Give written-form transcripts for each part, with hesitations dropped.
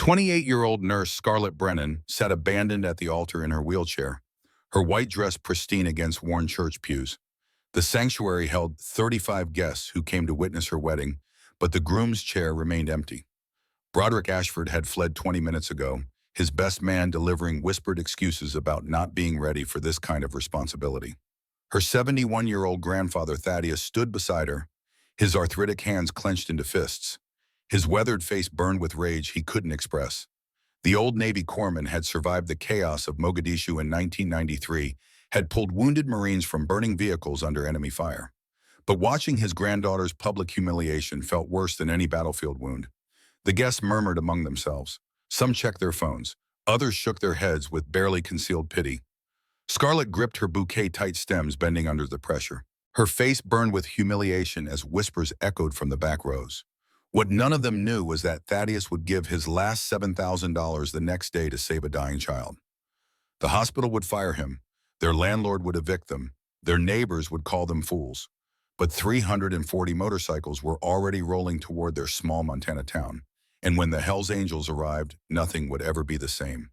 28-year-old nurse Scarlett Brennan sat abandoned at the altar in her wheelchair, her white dress pristine against worn church pews. The sanctuary held 35 guests who came to witness her wedding, but the groom's chair remained empty. Broderick Ashford had fled 20 minutes ago, his best man delivering whispered excuses about not being ready for this kind of responsibility. Her 71-year-old grandfather Thaddeus stood beside her, his arthritic hands clenched into fists, his weathered face burned with rage he couldn't express. The old Navy corpsman had survived the chaos of Mogadishu in 1993, had pulled wounded Marines from burning vehicles under enemy fire. But watching his granddaughter's public humiliation felt worse than any battlefield wound. The guests murmured among themselves. Some checked their phones. Others shook their heads with barely concealed pity. Scarlett gripped her bouquet-tight stems, bending under the pressure. Her face burned with humiliation as whispers echoed from the back rows. What none of them knew was that Thaddeus would give his last $7,000 the next day to save a dying child. The hospital would fire him, their landlord would evict them, their neighbors would call them fools. But 340 motorcycles were already rolling toward their small Montana town. And when the Hells Angels arrived, nothing would ever be the same.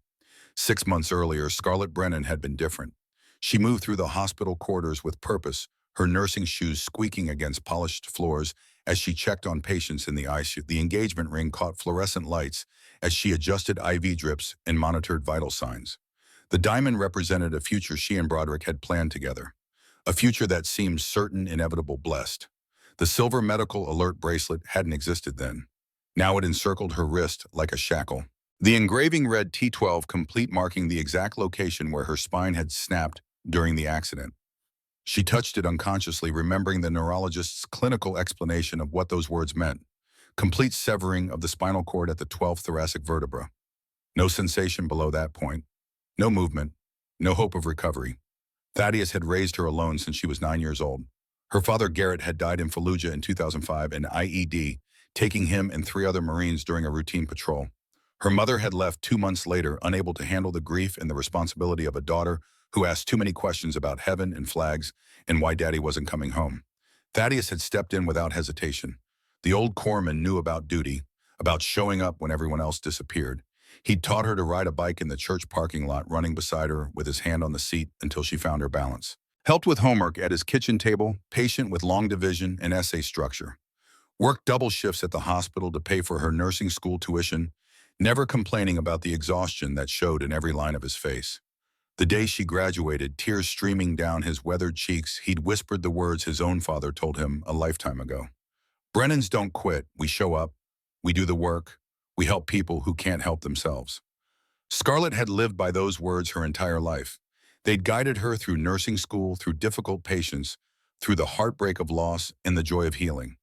6 months earlier, Scarlett Brennan had been different. She moved through the hospital corridors with purpose, her nursing shoes squeaking against polished floors as she checked on patients in the ICU. The engagement ring caught fluorescent lights as she adjusted IV drips and monitored vital signs. The diamond represented a future she and Broderick had planned together, a future that seemed certain, inevitable, blessed. The silver medical alert bracelet hadn't existed then. Now it encircled her wrist like a shackle. The engraving read T12 complete, marking the exact location where her spine had snapped during the accident. She touched it unconsciously, remembering the neurologist's clinical explanation of what those words meant. Complete severing of the spinal cord at the 12th thoracic vertebra. No sensation below that point. No movement. No hope of recovery. Thaddeus had raised her alone since she was 9 years old. Her father Garrett had died in Fallujah in 2005, an IED, taking him and 3 other Marines during a routine patrol. Her mother had left 2 months later, unable to handle the grief and the responsibility of a daughter who asked too many questions about heaven and flags and why Daddy wasn't coming home. Thaddeus had stepped in without hesitation. The old corpsman knew about duty, about showing up when everyone else disappeared. He'd taught her to ride a bike in the church parking lot, running beside her with his hand on the seat until she found her balance. Helped with homework at his kitchen table, patient with long division and essay structure. Worked double shifts at the hospital to pay for her nursing school tuition, never complaining about the exhaustion that showed in every line of his face. The day she graduated, tears streaming down his weathered cheeks, he'd whispered the words his own father told him a lifetime ago. Brennans don't quit. We show up. We do the work. We help people who can't help themselves. Scarlett had lived by those words her entire life. They'd guided her through nursing school, through difficult patients, through the heartbreak of loss and the joy of healing.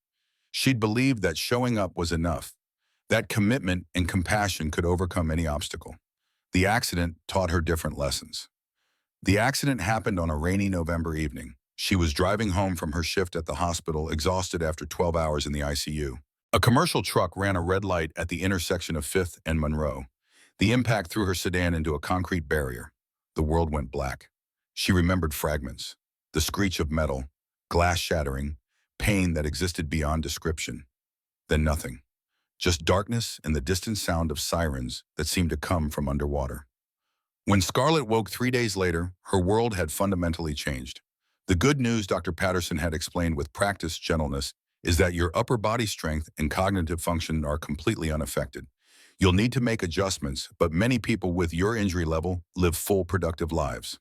She'd believed that showing up was enough, that commitment and compassion could overcome any obstacle. The accident taught her different lessons. The accident happened on a rainy November evening. She was driving home from her shift at the hospital, exhausted after 12 hours in the ICU. A commercial truck ran a red light at the intersection of 5th and Monroe. The impact threw her sedan into a concrete barrier. The world went black. She remembered fragments, the screech of metal, glass shattering, pain that existed beyond description. Then nothing. Just darkness and the distant sound of sirens that seemed to come from underwater. When Scarlett woke 3 days later, her world had fundamentally changed. The good news, Dr. Patterson had explained with practiced gentleness, is that your upper body strength and cognitive function are completely unaffected. You'll need to make adjustments, but many people with your injury level live full, productive lives.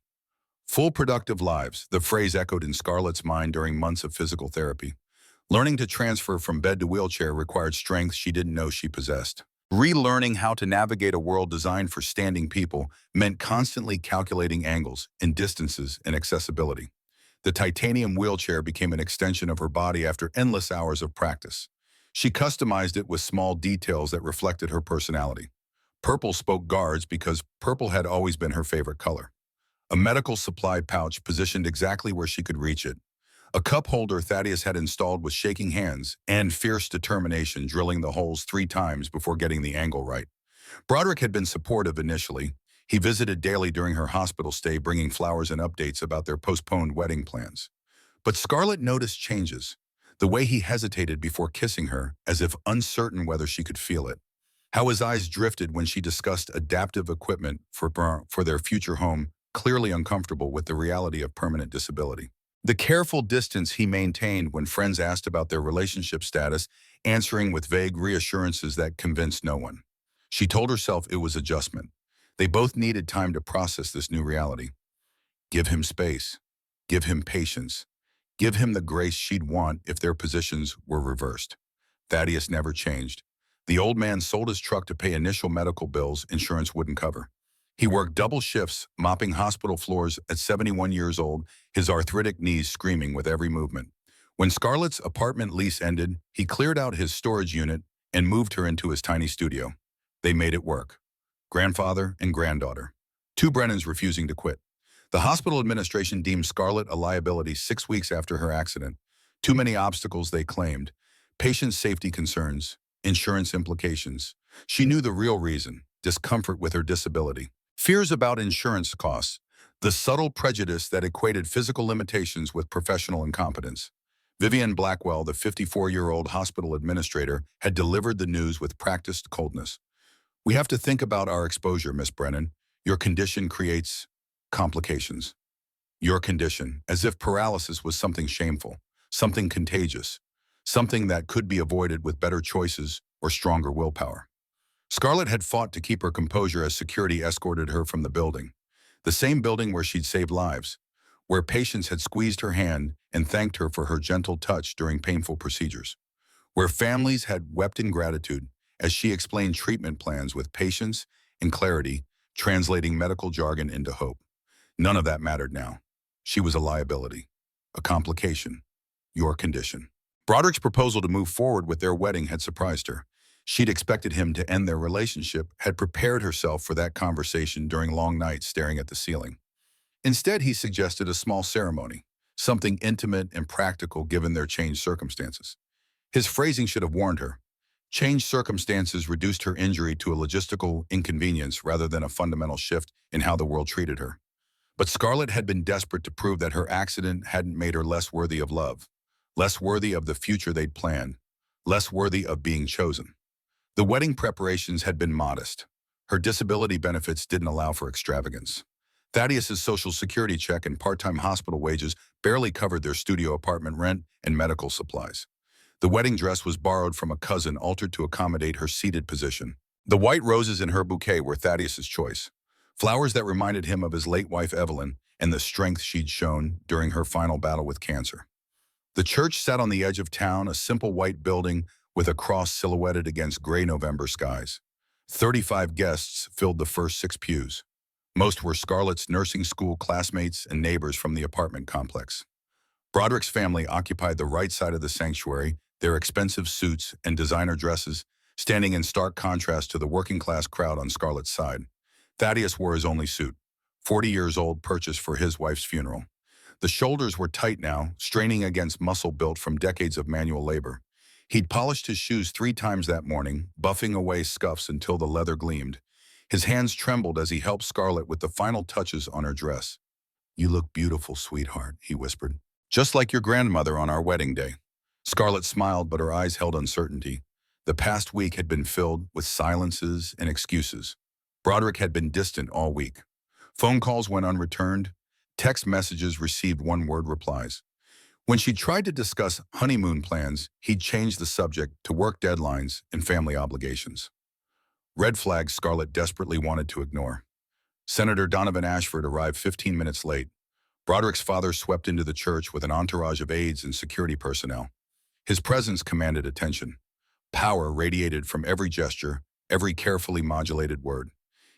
Full, productive lives, the phrase echoed in Scarlett's mind during months of physical therapy. Learning to transfer from bed to wheelchair required strength she didn't know she possessed. Relearning how to navigate a world designed for standing people meant constantly calculating angles and distances and accessibility. The titanium wheelchair became an extension of her body after endless hours of practice. She customized it with small details that reflected her personality. Purple spoke guards because purple had always been her favorite color. A medical supply pouch positioned exactly where she could reach it. A cup holder Thaddeus had installed with shaking hands and fierce determination, drilling the holes 3 times before getting the angle right. Broderick had been supportive initially. He visited daily during her hospital stay, bringing flowers and updates about their postponed wedding plans. But Scarlett noticed changes. The way he hesitated before kissing her, as if uncertain whether she could feel it. How his eyes drifted when she discussed adaptive equipment for their future home, clearly uncomfortable with the reality of permanent disability. The careful distance he maintained when friends asked about their relationship status, answering with vague reassurances that convinced no one. She told herself it was adjustment. They both needed time to process this new reality. Give him space. Give him patience. Give him the grace she'd want if their positions were reversed. Thaddeus never changed. The old man sold his truck to pay initial medical bills insurance wouldn't cover. He worked double shifts, mopping hospital floors at 71 years old, his arthritic knees screaming with every movement. When Scarlett's apartment lease ended, he cleared out his storage unit and moved her into his tiny studio. They made it work. Grandfather and granddaughter. Two Brennans refusing to quit. The hospital administration deemed Scarlett a liability 6 weeks after her accident. Too many obstacles, they claimed. Patient safety concerns, insurance implications. She knew the real reason, discomfort with her disability. Fears about insurance costs, the subtle prejudice that equated physical limitations with professional incompetence. Vivian Blackwell, the 54-year-old hospital administrator, had delivered the news with practiced coldness. We have to think about our exposure, Miss Brennan. Your condition creates complications. Your condition, as if paralysis was something shameful, something contagious, something that could be avoided with better choices or stronger willpower. Scarlett had fought to keep her composure as security escorted her from the building, the same building where she'd saved lives, where patients had squeezed her hand and thanked her for her gentle touch during painful procedures, where families had wept in gratitude as she explained treatment plans with patience and clarity, translating medical jargon into hope. None of that mattered now. She was a liability, a complication, your condition. Broderick's proposal to move forward with their wedding had surprised her. She'd expected him to end their relationship, had prepared herself for that conversation during long nights staring at the ceiling. Instead, he suggested a small ceremony, something intimate and practical given their changed circumstances. His phrasing should have warned her. Changed circumstances reduced her injury to a logistical inconvenience rather than a fundamental shift in how the world treated her. But Scarlett had been desperate to prove that her accident hadn't made her less worthy of love, less worthy of the future they'd planned, less worthy of being chosen. The wedding preparations had been modest. Her disability benefits didn't allow for extravagance. Thaddeus's Social Security check and part-time hospital wages barely covered their studio apartment rent and medical supplies. The wedding dress was borrowed from a cousin, altered to accommodate her seated position. The white roses in her bouquet were Thaddeus's choice, flowers that reminded him of his late wife Evelyn and the strength she'd shown during her final battle with cancer. The church sat on the edge of town, a simple white building with a cross silhouetted against gray November skies. 35 guests filled the first 6 pews. Most were Scarlett's nursing school classmates and neighbors from the apartment complex. Broderick's family occupied the right side of the sanctuary, their expensive suits and designer dresses standing in stark contrast to the working-class crowd on Scarlett's side. Thaddeus wore his only suit, 40 years old, purchased for his wife's funeral. The shoulders were tight now, straining against muscle built from decades of manual labor. He'd polished his shoes 3 times that morning, buffing away scuffs until the leather gleamed. His hands trembled as he helped Scarlett with the final touches on her dress. "You look beautiful, sweetheart," he whispered. "Just like your grandmother on our wedding day." Scarlett smiled, but her eyes held uncertainty. The past week had been filled with silences and excuses. Broderick had been distant all week. Phone calls went unreturned. Text messages received one-word replies. When she tried to discuss honeymoon plans, he'd changed the subject to work deadlines and family obligations. Red flags Scarlett desperately wanted to ignore. Senator Donovan Ashford arrived 15 minutes late. Broderick's father swept into the church with an entourage of aides and security personnel. His presence commanded attention. Power radiated from every gesture, every carefully modulated word.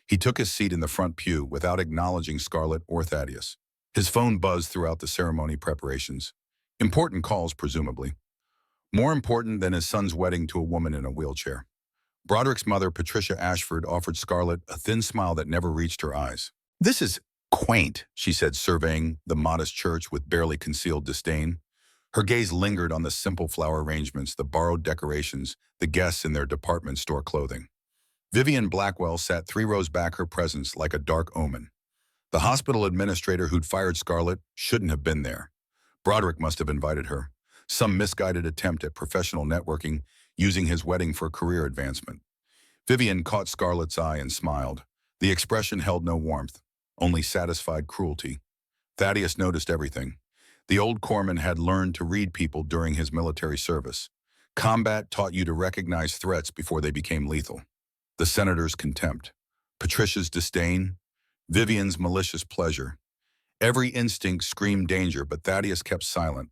He took his seat in the front pew without acknowledging Scarlett or Thaddeus. His phone buzzed throughout the ceremony preparations. Important calls, presumably. More important than his son's wedding to a woman in a wheelchair. Broderick's mother, Patricia Ashford, offered Scarlett a thin smile that never reached her eyes. "This is quaint," she said, surveying the modest church with barely concealed disdain. Her gaze lingered on the simple flower arrangements, the borrowed decorations, the guests in their department store clothing. Vivian Blackwell sat 3 rows back, her presence like a dark omen. The hospital administrator who'd fired Scarlett shouldn't have been there. Broderick must have invited her. Some misguided attempt at professional networking, using his wedding for career advancement. Vivian caught Scarlett's eye and smiled. The expression held no warmth, only satisfied cruelty. Thaddeus noticed everything. The old corpsman had learned to read people during his military service. Combat taught you to recognize threats before they became lethal. The senator's contempt, Patricia's disdain, Vivian's malicious pleasure. Every instinct screamed danger, but Thaddeus kept silent.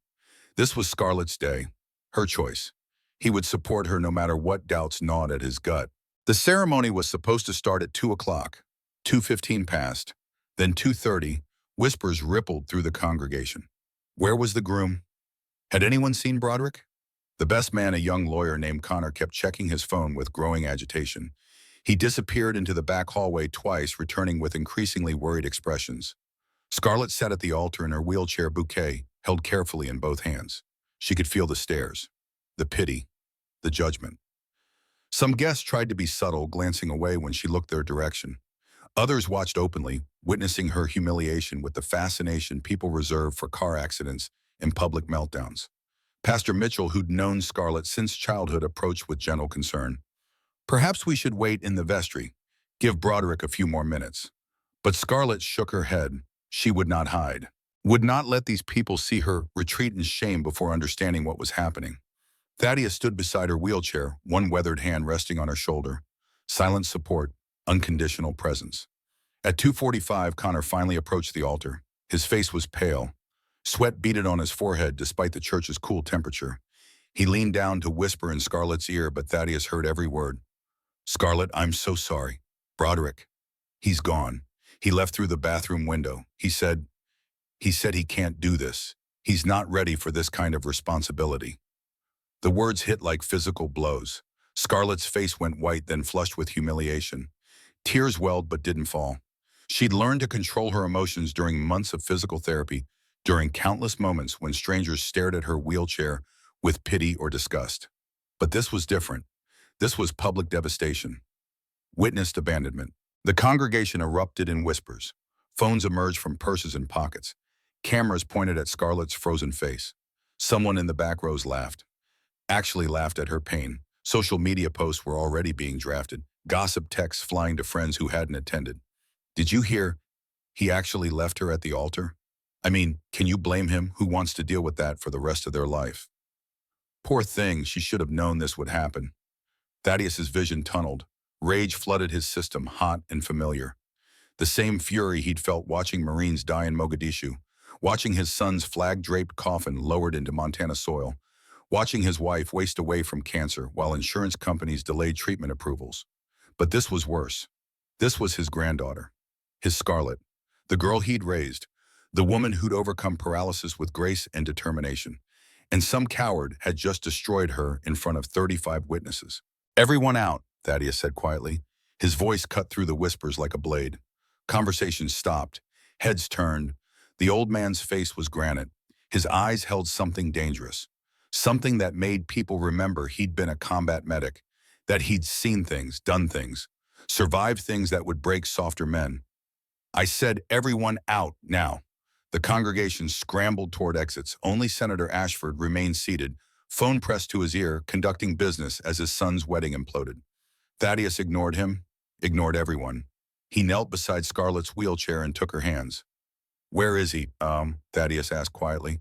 This was Scarlett's day, her choice. He would support her no matter what doubts gnawed at his gut. The ceremony was supposed to start at 2 o'clock. 2:15 passed. Then 2:30, whispers rippled through the congregation. Where was the groom? Had anyone seen Broderick? The best man, a young lawyer named Connor, kept checking his phone with growing agitation. He disappeared into the back hallway twice, returning with increasingly worried expressions. Scarlett sat at the altar in her wheelchair, bouquet held carefully in both hands. She could feel the stares, the pity, the judgment. Some guests tried to be subtle, glancing away when she looked their direction. Others watched openly, witnessing her humiliation with the fascination people reserve for car accidents and public meltdowns. Pastor Mitchell, who'd known Scarlett since childhood, approached with gentle concern. Perhaps we should wait in the vestry. Give Broderick a few more minutes. But Scarlett shook her head. She would not hide. Would not let these people see her retreat in shame before understanding what was happening. Thaddeus stood beside her wheelchair, one weathered hand resting on her shoulder. Silent support, unconditional presence. At 2:45, Connor finally approached the altar. His face was pale. Sweat beaded on his forehead despite the church's cool temperature. He leaned down to whisper in Scarlett's ear, but Thaddeus heard every word. Scarlett, I'm so sorry. Broderick, he's gone. He left through the bathroom window. He said he can't do this. He's not ready for this kind of responsibility. The words hit like physical blows. Scarlett's face went white, then flushed with humiliation. Tears welled but didn't fall. She'd learned to control her emotions during months of physical therapy, during countless moments when strangers stared at her wheelchair with pity or disgust. But this was different. This was public devastation. Witnessed abandonment. The congregation erupted in whispers. Phones emerged from purses and pockets. Cameras pointed at Scarlett's frozen face. Someone in the back rows laughed. Actually laughed at her pain. Social media posts were already being drafted. Gossip texts flying to friends who hadn't attended. Did you hear? He actually left her at the altar? I mean, can you blame him? Who wants to deal with that for the rest of their life? Poor thing, she should have known this would happen. Thaddeus's vision tunneled. Rage flooded his system, hot and familiar. The same fury he'd felt watching Marines die in Mogadishu, watching his son's flag-draped coffin lowered into Montana soil, watching his wife waste away from cancer while insurance companies delayed treatment approvals. But this was worse. This was his granddaughter, his Scarlett, the girl he'd raised, the woman who'd overcome paralysis with grace and determination. And some coward had just destroyed her in front of 35 witnesses. Everyone out, Thaddeus said quietly. His voice cut through the whispers like a blade. Conversations stopped. Heads turned. The old man's face was granite. His eyes held something dangerous. Something that made people remember he'd been a combat medic, that he'd seen things, done things, survived things that would break softer men. I said everyone out now. The congregation scrambled toward exits. Only Senator Ashford remained seated, phone pressed to his ear, conducting business as his son's wedding imploded. Thaddeus ignored him, ignored everyone. He knelt beside Scarlett's wheelchair and took her hands. Where is he? Thaddeus asked quietly.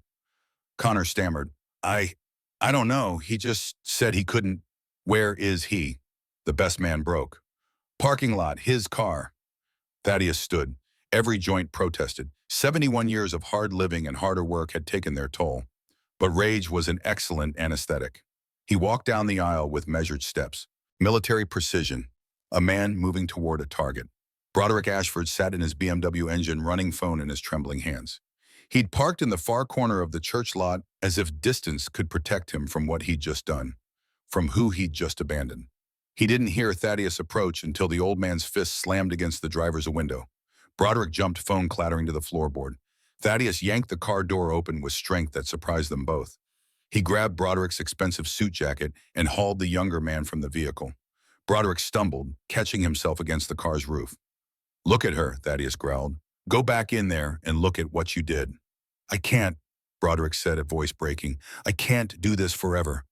Connor stammered. I don't know. He just said he couldn't. Where is he? The best man broke. Parking lot, his car. Thaddeus stood. Every joint protested. 71 years of hard living and harder work had taken their toll. But rage was an excellent anesthetic. He walked down the aisle with measured steps. Military precision. A man moving toward a target. Broderick Ashford sat in his BMW engine, running phone in his trembling hands. He'd parked in the far corner of the church lot as if distance could protect him from what he'd just done, from who he'd just abandoned. He didn't hear Thaddeus approach until the old man's fist slammed against the driver's window. Broderick jumped, phone clattering to the floorboard. Thaddeus yanked the car door open with strength that surprised them both. He grabbed Broderick's expensive suit jacket and hauled the younger man from the vehicle. Broderick stumbled, catching himself against the car's roof. Look at her, Thaddeus growled. Go back in there and look at what you did. I can't, Broderick said, a voice breaking. I can't do this forever.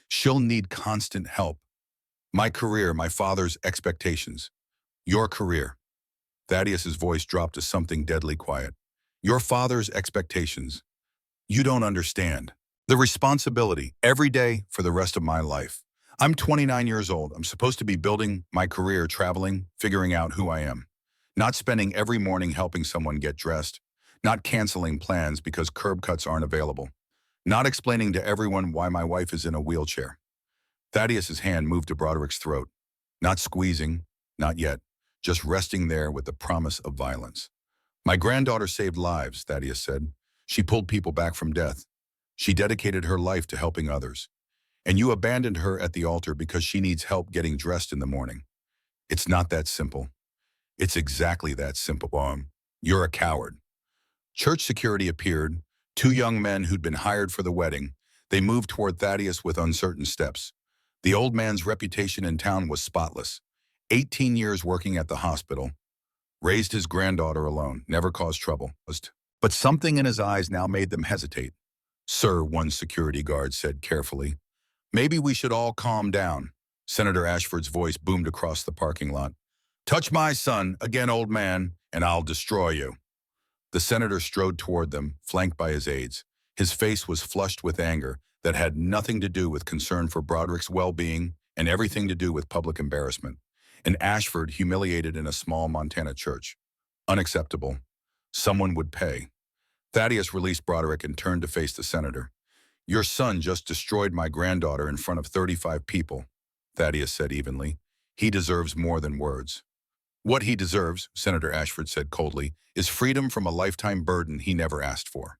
She'll need constant help. My career, my father's expectations. Your career. Thaddeus's voice dropped to something deadly quiet. Your father's expectations. You don't understand. The responsibility, every day for the rest of my life. I'm 29 years old. I'm supposed to be building my career, traveling, figuring out who I am. Not spending every morning helping someone get dressed. Not canceling plans because curb cuts aren't available. Not explaining to everyone why my wife is in a wheelchair. Thaddeus's hand moved to Broderick's throat. Not squeezing, not yet, just resting there with the promise of violence. My granddaughter saved lives, Thaddeus said. She pulled people back from death. She dedicated her life to helping others. And you abandoned her at the altar because she needs help getting dressed in the morning. It's not that simple. It's exactly that simple. You're a coward. Church security appeared, two young men who'd been hired for the wedding. They moved toward Thaddeus with uncertain steps. The old man's reputation in town was spotless. 18 years working at the hospital. Raised his granddaughter alone, never caused trouble. But something in his eyes now made them hesitate. Sir, one security guard said carefully. Maybe we should all calm down. Senator Ashford's voice boomed across the parking lot. Touch my son, again, old man, and I'll destroy you. The senator strode toward them, flanked by his aides. His face was flushed with anger that had nothing to do with concern for Broderick's well-being and everything to do with public embarrassment. And Ashford humiliated in a small Montana church. Unacceptable. Someone would pay. Thaddeus released Broderick and turned to face the senator. Your son just destroyed my granddaughter in front of 35 people, Thaddeus said evenly. He deserves more than words. What he deserves, Senator Ashford said coldly, is freedom from a lifetime burden he never asked for.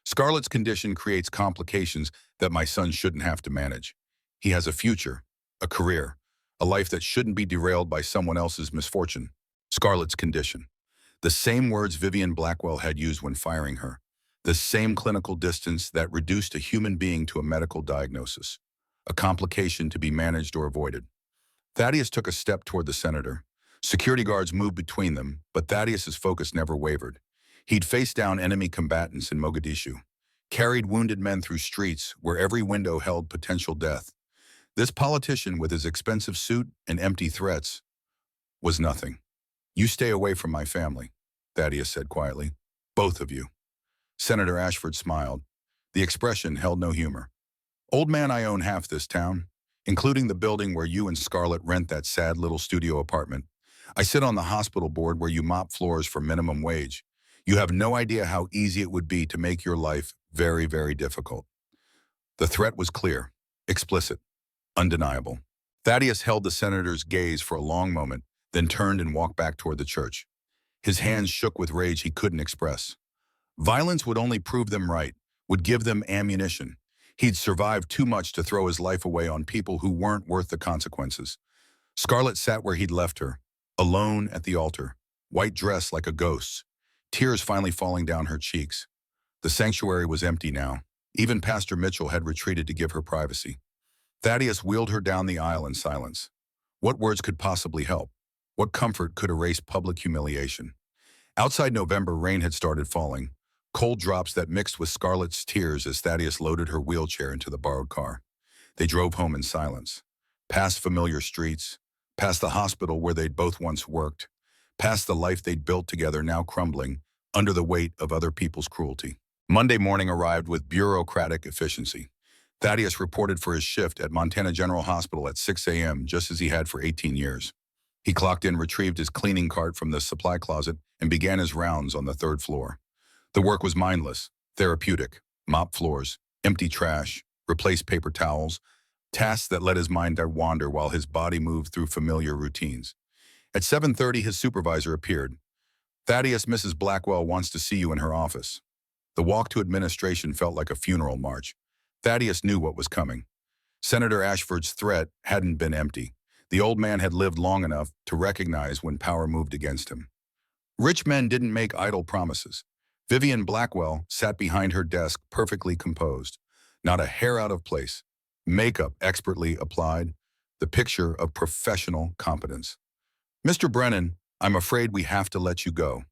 Scarlett's condition creates complications that my son shouldn't have to manage. He has a future, a career, a life that shouldn't be derailed by someone else's misfortune. Scarlett's condition. The same words Vivian Blackwell had used when firing her. The same clinical distance that reduced a human being to a medical diagnosis. A complication to be managed or avoided. Thaddeus took a step toward the senator. Security guards moved between them, but Thaddeus's focus never wavered. He'd faced down enemy combatants in Mogadishu, carried wounded men through streets where every window held potential death. This politician, with his expensive suit and empty threats, was nothing. You stay away from my family, Thaddeus said quietly. Both of you. Senator Ashford smiled. The expression held no humor. Old man, I own half this town, including the building where you and Scarlett rent that sad little studio apartment. I sit on the hospital board where you mop floors for minimum wage. You have no idea how easy it would be to make your life very, very difficult. The threat was clear, explicit, undeniable. Thaddeus held the senator's gaze for a long moment, then turned and walked back toward the church. His hands shook with rage he couldn't express. Violence would only prove them right, would give them ammunition. He'd survived too much to throw his life away on people who weren't worth the consequences. Scarlett sat where he'd left her, alone at the altar, white dress like a ghost's, tears finally falling down her cheeks. The sanctuary was empty now. Even Pastor Mitchell had retreated to give her privacy. Thaddeus wheeled her down the aisle in silence. What words could possibly help? What comfort could erase public humiliation? Outside, November rain had started falling, cold drops that mixed with Scarlett's tears as Thaddeus loaded her wheelchair into the borrowed car. They drove home in silence, past familiar streets, past the hospital where they'd both once worked, past the life they'd built together now crumbling under the weight of other people's cruelty. Monday morning arrived with bureaucratic efficiency. Thaddeus reported for his shift at Montana General Hospital at 6 a.m., just as he had for 18 years. He clocked in, retrieved his cleaning cart from the supply closet, and began his rounds on the third floor. The work was mindless, therapeutic. Mop floors, empty trash, replace paper towels, tasks that let his mind wander while his body moved through familiar routines. At 7:30, his supervisor appeared. Thaddeus, Mrs. Blackwell wants to see you in her office. The walk to administration felt like a funeral march. Thaddeus knew what was coming. Senator Ashford's threat hadn't been empty. The old man had lived long enough to recognize when power moved against him. Rich men didn't make idle promises. Vivian Blackwell sat behind her desk, perfectly composed, not a hair out of place, makeup expertly applied, the picture of professional competence. Mr. Brennan, I'm afraid we have to let you go.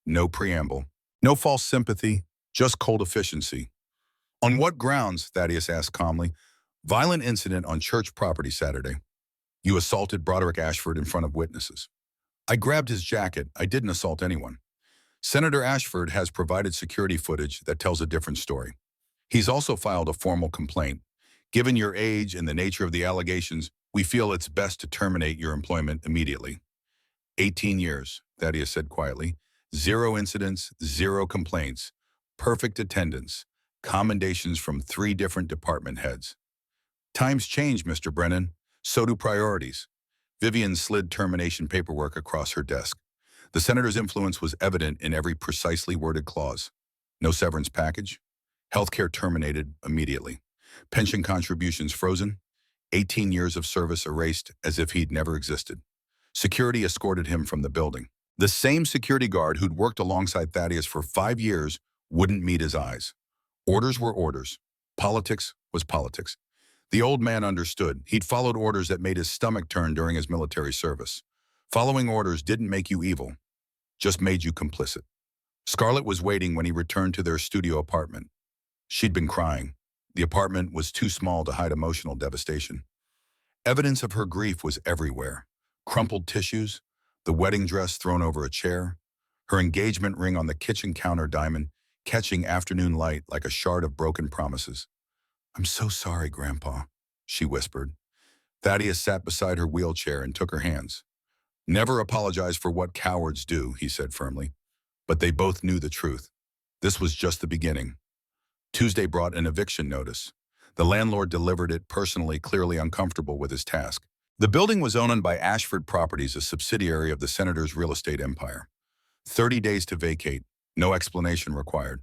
No preamble, no false sympathy, just cold efficiency. On what grounds? Thaddeus asked calmly. Violent incident on church property Saturday. You assaulted Broderick Ashford in front of witnesses. I grabbed his jacket. I didn't assault anyone. Senator Ashford has provided security footage that tells a different story. He's also filed a formal complaint. Given your age and the nature of the allegations, we feel it's best to terminate your employment immediately. 18 years, Thaddeus said quietly. 0 incidents, 0 complaints. Perfect attendance. Commendations from 3 different department heads. Times change, Mr. Brennan. So do priorities. Vivian slid termination paperwork across her desk. The senator's influence was evident in every precisely worded clause. No severance package. Healthcare terminated immediately. Pension contributions frozen. 18 years of service erased as if he'd never existed. Security escorted him from the building. The same security guard who'd worked alongside Thaddeus for 5 years wouldn't meet his eyes. Orders were orders. Politics was politics. The old man understood. He'd followed orders that made his stomach turn during his military service. Following orders didn't make you evil, just made you complicit. Scarlett was waiting when he returned to their studio apartment. She'd been crying. The apartment was too small to hide emotional devastation. Evidence of her grief was everywhere. Crumpled tissues, the wedding dress thrown over a chair, her engagement ring on the kitchen counter diamond, catching afternoon light like a shard of broken promises. "I'm so sorry, Grandpa," she whispered. Thaddeus sat beside her wheelchair and took her hands. "Never apologize for what cowards do," he said firmly. But they both knew the truth. This was just the beginning. Tuesday brought an eviction notice. The landlord delivered it personally, clearly uncomfortable with his task. The building was owned by Ashford Properties, a subsidiary of the senator's real estate empire. 30 days to vacate, no explanation required.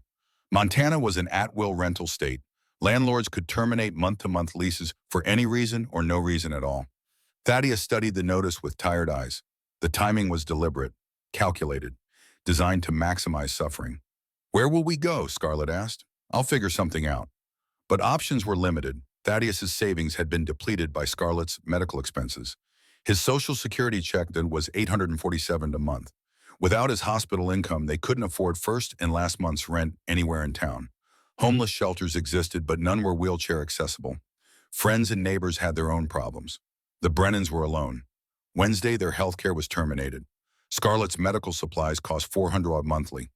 Montana was an at-will rental state. Landlords could terminate month-to-month leases for any reason or no reason at all. Thaddeus studied the notice with tired eyes. The timing was deliberate, calculated, designed to maximize suffering. "Where will we go?" Scarlett asked. "I'll figure something out." But options were limited. Thaddeus's savings had been depleted by Scarlett's medical expenses. His Social Security check then was $847 a month. Without his hospital income, they couldn't afford first and last month's rent anywhere in town. Homeless shelters existed, but none were wheelchair accessible. Friends and neighbors had their own problems. The Brennans were alone. Wednesday, their health care was terminated. Scarlett's medical supplies cost $400 monthly.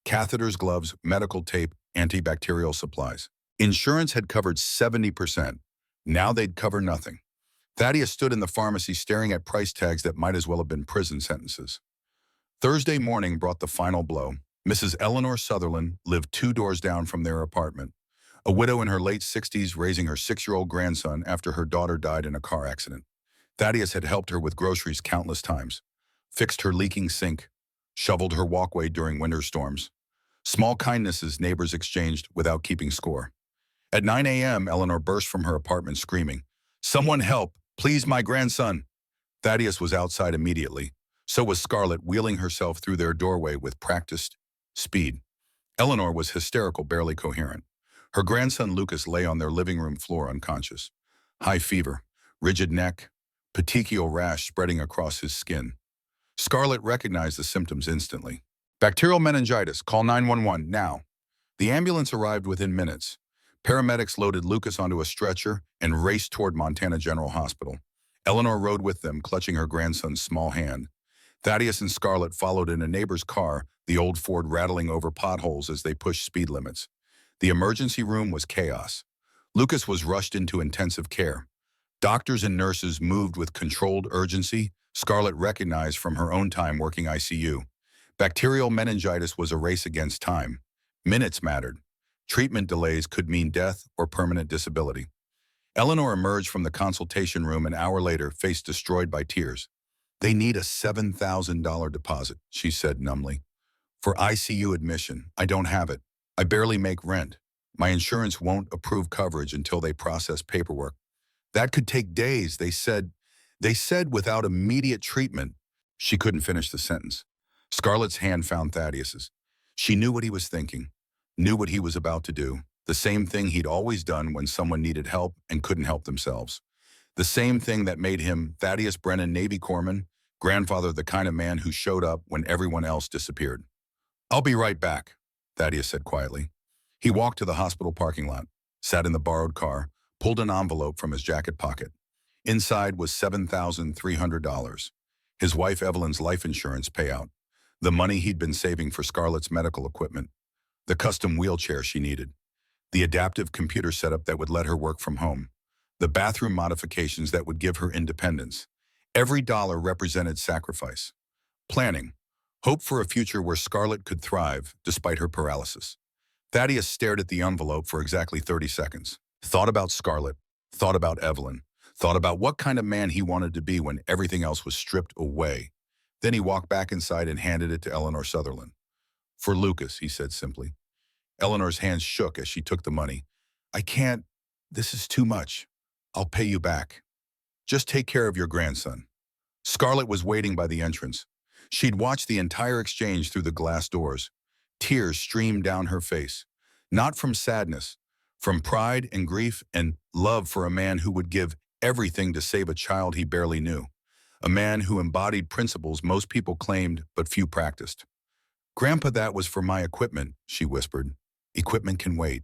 Catheters, gloves, medical tape, antibacterial supplies. Insurance had covered 70%. Now they'd cover nothing. Thaddeus stood in the pharmacy staring at price tags that might as well have been prison sentences. Thursday morning brought the final blow. Mrs. Eleanor Sutherland lived 2 doors down from their apartment. A widow in her late 60s raising her 6-year-old grandson after her daughter died in a car accident. Thaddeus had helped her with groceries countless times, fixed her leaking sink, shoveled her walkway during winter storms. Small kindnesses neighbors exchanged without keeping score. At 9 a.m., Eleanor burst from her apartment screaming, "Someone help! Please, my grandson!" Thaddeus was outside immediately. So was Scarlett, wheeling herself through their doorway with practiced speed. Eleanor was hysterical, barely coherent. Her grandson Lucas lay on their living room floor unconscious. High fever, rigid neck, petechial rash spreading across his skin. Scarlett recognized the symptoms instantly. "Bacterial meningitis. Call 911 now." The ambulance arrived within minutes. Paramedics loaded Lucas onto a stretcher and raced toward Montana General Hospital. Eleanor rode with them, clutching her grandson's small hand. Thaddeus and Scarlett followed in a neighbor's car, the old Ford rattling over potholes as they pushed speed limits. The emergency room was chaos. Lucas was rushed into intensive care. Doctors and nurses moved with controlled urgency, Scarlett recognized from her own time working ICU. Bacterial meningitis was a race against time. Minutes mattered. Treatment delays could mean death or permanent disability. Eleanor emerged from the consultation room an hour later, face destroyed by tears. "They need a $7,000 deposit," she said numbly. "For ICU admission. I don't have it. I barely make rent. My insurance won't approve coverage until they process paperwork. That could take days, they said. They said without immediate treatment." She couldn't finish the sentence. Scarlett's hand found Thaddeus's. She knew what he was thinking, knew what he was about to do, the same thing he'd always done when someone needed help and couldn't help themselves. The same thing that made him Thaddeus Brennan, Navy corpsman, grandfather, the kind of man who showed up when everyone else disappeared. "I'll be right back," Thaddeus said quietly. He walked to the hospital parking lot, sat in the borrowed car, pulled an envelope from his jacket pocket. Inside was $7,300. His wife Evelyn's life insurance payout, the money he'd been saving for Scarlett's medical equipment, the custom wheelchair she needed, the adaptive computer setup that would let her work from home, the bathroom modifications that would give her independence. Every dollar represented sacrifice. Planning. Hope for a future where Scarlett could thrive despite her paralysis. Thaddeus stared at the envelope for exactly 30 seconds. Thought about Scarlett, thought about Evelyn, thought about what kind of man he wanted to be when everything else was stripped away. Then he walked back inside and handed it to Eleanor Sutherland. "For Lucas," he said simply. Eleanor's hands shook as she took the money. "I can't. This is too much. I'll pay you back. Just take care of your grandson." Scarlett was waiting by the entrance. She'd watched the entire exchange through the glass doors. Tears streamed down her face. Not from sadness, from pride and grief and love for a man who would give everything to save a child he barely knew. A man who embodied principles most people claimed but few practiced. "Grandpa, that was for my equipment," she whispered. "Equipment can wait.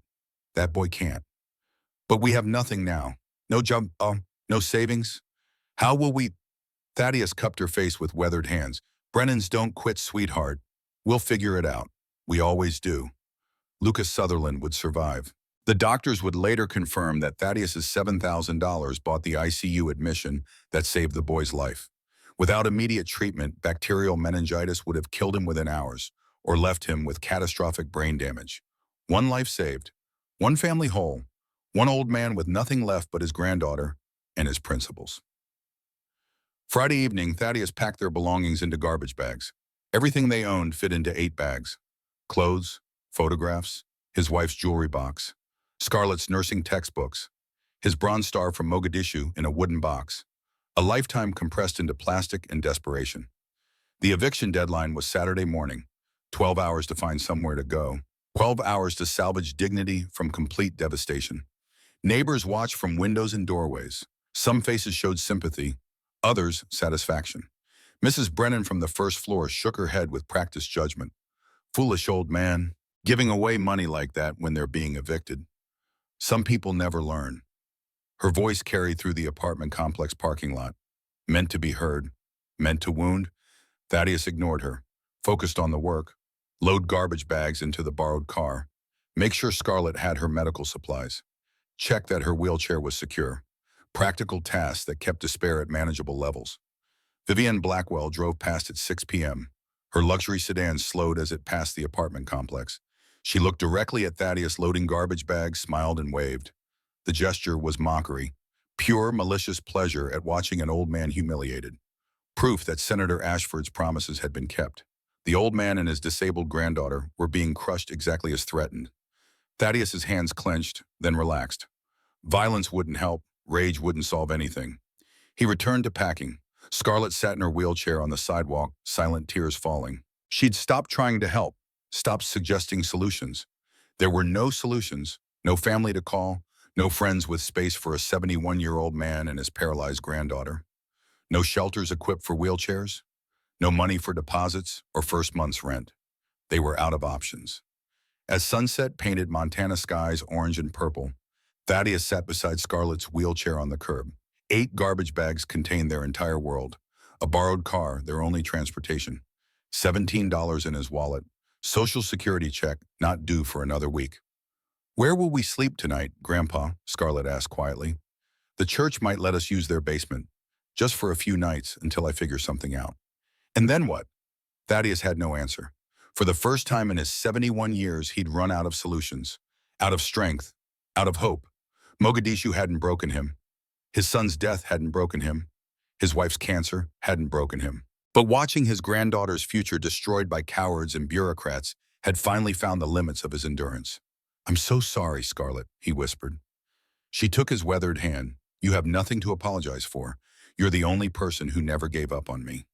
That boy can't. But we have nothing now. No job, no savings. How will we—" Thaddeus cupped her face with weathered hands. "Brennans don't quit, sweetheart. We'll figure it out. We always do." Lucas Sutherland would survive. The doctors would later confirm that Thaddeus's $7,000 bought the ICU admission that saved the boy's life. Without immediate treatment, bacterial meningitis would have killed him within hours, or left him with catastrophic brain damage. One life saved, one family whole, one old man with nothing left but his granddaughter and his principles. Friday evening, Thaddeus packed their belongings into garbage bags. Everything they owned fit into 8 bags. Clothes, photographs, his wife's jewelry box, Scarlett's nursing textbooks, his Bronze Star from Mogadishu in a wooden box, a lifetime compressed into plastic and desperation. The eviction deadline was Saturday morning, 12 hours to find somewhere to go, 12 hours to salvage dignity from complete devastation. Neighbors watched from windows and doorways. Some faces showed sympathy, others satisfaction. Mrs. Brennan from the first floor shook her head with practiced judgment. "Foolish old man, giving away money like that when they're being evicted. Some people never learn." Her voice carried through the apartment complex parking lot. Meant to be heard, meant to wound. Thaddeus ignored her, focused on the work. Load garbage bags into the borrowed car. Make sure Scarlett had her medical supplies. Check that her wheelchair was secure. Practical tasks that kept despair at manageable levels. Vivienne Blackwell drove past at 6 p.m. Her luxury sedan slowed as it passed the apartment complex. She looked directly at Thaddeus loading garbage bags, smiled and waved. The gesture was mockery, pure malicious pleasure at watching an old man humiliated. Proof that Senator Ashford's promises had been kept. The old man and his disabled granddaughter were being crushed exactly as threatened. Thaddeus's hands clenched, then relaxed. Violence wouldn't help, rage wouldn't solve anything. He returned to packing. Scarlett sat in her wheelchair on the sidewalk, silent tears falling. She'd stopped trying to help, stopped suggesting solutions. There were no solutions, no family to call, no friends with space for a 71-year-old man and his paralyzed granddaughter. No shelters equipped for wheelchairs. No money for deposits or first month's rent. They were out of options. As sunset painted Montana skies orange and purple, Thaddeus sat beside Scarlett's wheelchair on the curb. 8 garbage bags contained their entire world. A borrowed car, their only transportation. $17 in his wallet. Social Security check, not due for another week. "Where will we sleep tonight, Grandpa?" Scarlett asked quietly. "The church might let us use their basement, just for a few nights until I figure something out." "And then what?" Thaddeus had no answer. For the first time in his 71 years, he'd run out of solutions, out of strength, out of hope. Mogadishu hadn't broken him. His son's death hadn't broken him. His wife's cancer hadn't broken him. But watching his granddaughter's future destroyed by cowards and bureaucrats had finally found the limits of his endurance. "I'm so sorry, Scarlett," he whispered. She took his weathered hand. "You have nothing to apologize for. You're the only person who never gave up on me."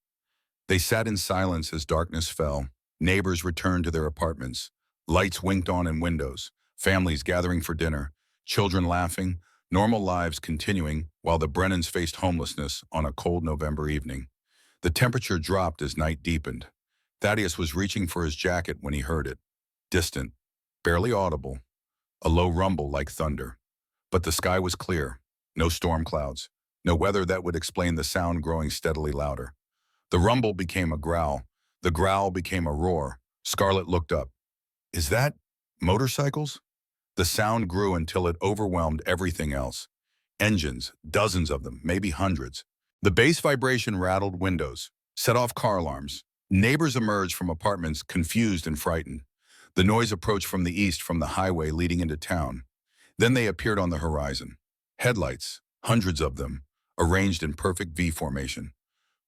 They sat in silence as darkness fell. Neighbors returned to their apartments. Lights winked on in windows. Families gathering for dinner. Children laughing. Normal lives continuing while the Brennans faced homelessness on a cold November evening. The temperature dropped as night deepened. Thaddeus was reaching for his jacket when he heard it. Distant, barely audible, a low rumble like thunder. But the sky was clear. No storm clouds, no weather that would explain the sound growing steadily louder. The rumble became a growl. The growl became a roar. Scarlett looked up. Is that motorcycles? The sound grew until it overwhelmed everything else. Engines, dozens of them, maybe hundreds. The bass vibration rattled windows, set off car alarms. Neighbors emerged from apartments, confused and frightened. The noise approached from the east from the highway leading into town. Then they appeared on the horizon. Headlights, hundreds of them, arranged in perfect V formation.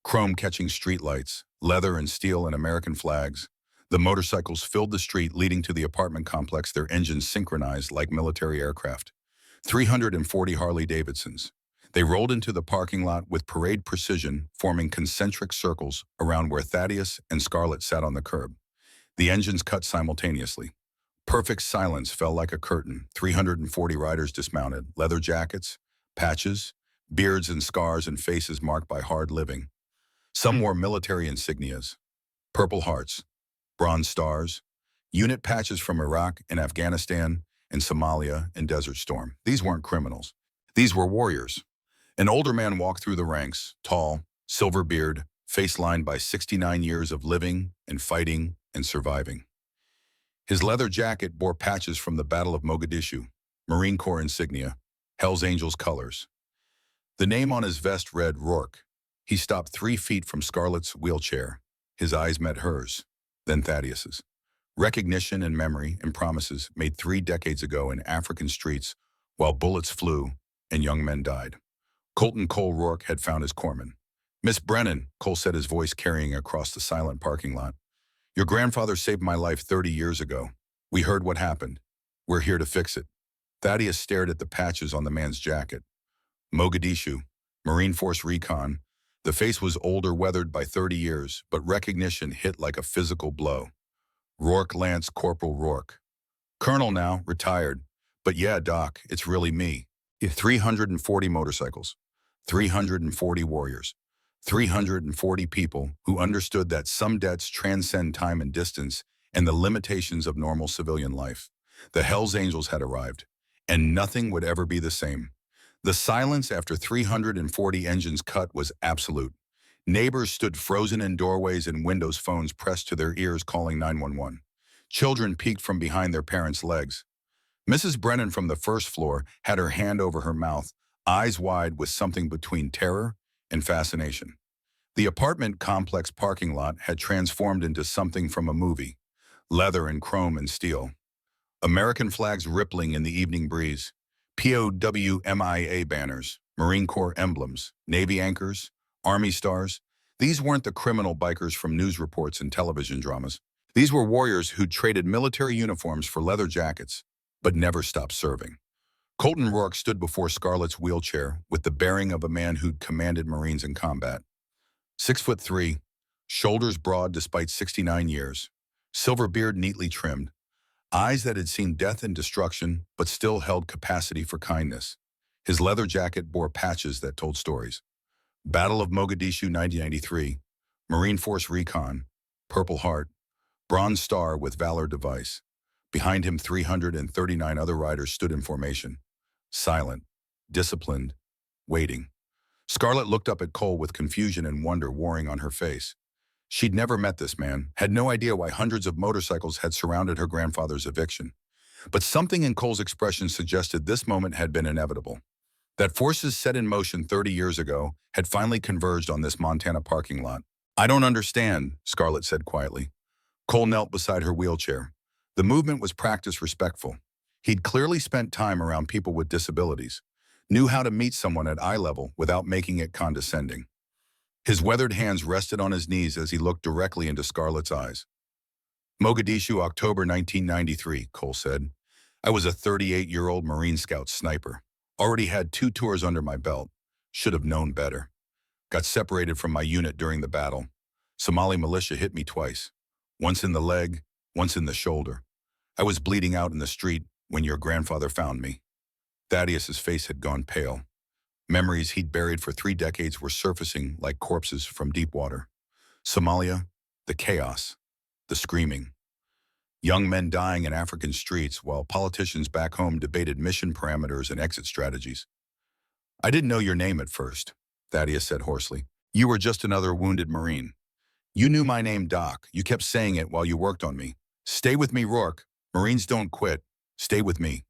Chrome-catching streetlights, leather and steel and American flags. The motorcycles filled the street leading to the apartment complex, their engines synchronized like military aircraft. 340 Harley-Davidsons. They rolled into the parking lot with parade precision, forming concentric circles around where Thaddeus and Scarlett sat on the curb. The engines cut simultaneously. Perfect silence fell like a curtain. 340 riders dismounted, leather jackets, patches, beards and scars and faces marked by hard living. Some wore military insignias, Purple Hearts, Bronze Stars, unit patches from Iraq and Afghanistan and Somalia and Desert Storm. These weren't criminals. These were warriors. An older man walked through the ranks, tall, silver beard, face lined by 69 years of living and fighting and surviving. His leather jacket bore patches from the Battle of Mogadishu, Marine Corps insignia, Hell's Angels colors. The name on his vest read Rourke. He stopped 3 feet from Scarlett's wheelchair. His eyes met hers, then Thaddeus's. Recognition and memory and promises made 3 decades ago in African streets while bullets flew and young men died. Colton Cole Rourke had found his corpsman. Miss Brennan, Cole said, his voice carrying across the silent parking lot. Your grandfather saved my life 30 years ago. We heard what happened. We're here to fix it. Thaddeus stared at the patches on the man's jacket. Mogadishu, Marine Force Recon. The face was older, weathered by 30 years, but recognition hit like a physical blow. Rourke Lance Corporal Rourke. Colonel now, retired. But yeah, Doc, it's really me. 340 motorcycles, 340 warriors, 340 people who understood that some debts transcend time and distance and the limitations of normal civilian life. The Hells Angels had arrived, and nothing would ever be the same. The silence after 340 engines cut was absolute. Neighbors stood frozen in doorways and windows, phones pressed to their ears calling 911. Children peeked from behind their parents' legs. Mrs. Brennan from the first floor had her hand over her mouth, eyes wide with something between terror and fascination. The apartment complex parking lot had transformed into something from a movie, leather and chrome and steel. American flags rippling in the evening breeze, POWMIA banners, Marine Corps emblems, Navy anchors, Army stars. These weren't the criminal bikers from news reports and television dramas. These were warriors who'd traded military uniforms for leather jackets, but never stopped serving. Colton Rourke stood before Scarlett's wheelchair with the bearing of a man who'd commanded Marines in combat. 6'3", shoulders broad despite 69 years, silver beard neatly trimmed, eyes that had seen death and destruction but still held capacity for kindness. His leather jacket bore patches that told stories. Battle of Mogadishu 1993, Marine Force Recon, Purple Heart, Bronze Star with Valor device. Behind him, 339 other riders stood in formation, silent, disciplined, waiting. Scarlett looked up at Cole with confusion and wonder warring on her face. She'd never met this man, had no idea why hundreds of motorcycles had surrounded her grandfather's eviction. But something in Cole's expression suggested this moment had been inevitable. That forces set in motion 30 years ago had finally converged on this Montana parking lot. I don't understand, Scarlett said quietly. Cole knelt beside her wheelchair. The movement was practiced, respectful. He'd clearly spent time around people with disabilities, knew how to meet someone at eye level without making it condescending. His weathered hands rested on his knees as he looked directly into Scarlett's eyes. Mogadishu, October 1993, Cole said. I was a 38-year-old Marine Scout sniper. Already had 2 tours under my belt. Should have known better. Got separated from my unit during the battle. Somali militia hit me twice. Once in the leg, once in the shoulder. I was bleeding out in the street when your grandfather found me. Thaddeus's face had gone pale. Memories he'd buried for 3 decades were surfacing like corpses from deep water. Somalia, the chaos, the screaming. Young men dying in African streets while politicians back home debated mission parameters and exit strategies. I didn't know your name at first, Thaddeus said hoarsely. You were just another wounded Marine. You knew my name, Doc. You kept saying it while you worked on me. Stay with me, Rourke. Marines don't quit. Stay with me.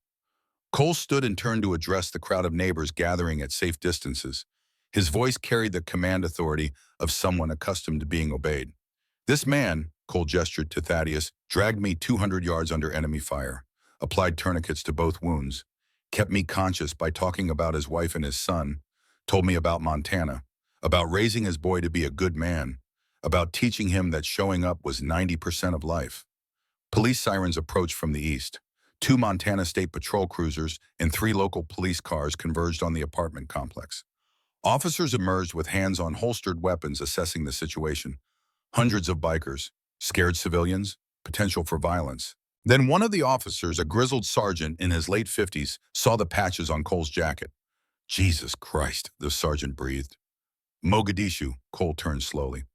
Cole stood and turned to address the crowd of neighbors gathering at safe distances. His voice carried the command authority of someone accustomed to being obeyed. This man, Cole gestured to Thaddeus, dragged me 200 yards under enemy fire, applied tourniquets to both wounds, kept me conscious by talking about his wife and his son, told me about Montana, about raising his boy to be a good man, about teaching him that showing up was 90% of life. Police sirens approached from the east. 2 Montana State Patrol cruisers and 3 local police cars converged on the apartment complex. Officers emerged with hands on holstered weapons assessing the situation. Hundreds of bikers, scared civilians, potential for violence. Then one of the officers, a grizzled sergeant in his late 50s, saw the patches on Cole's jacket. Jesus Christ, the sergeant breathed. Mogadishu, Cole turned slowly.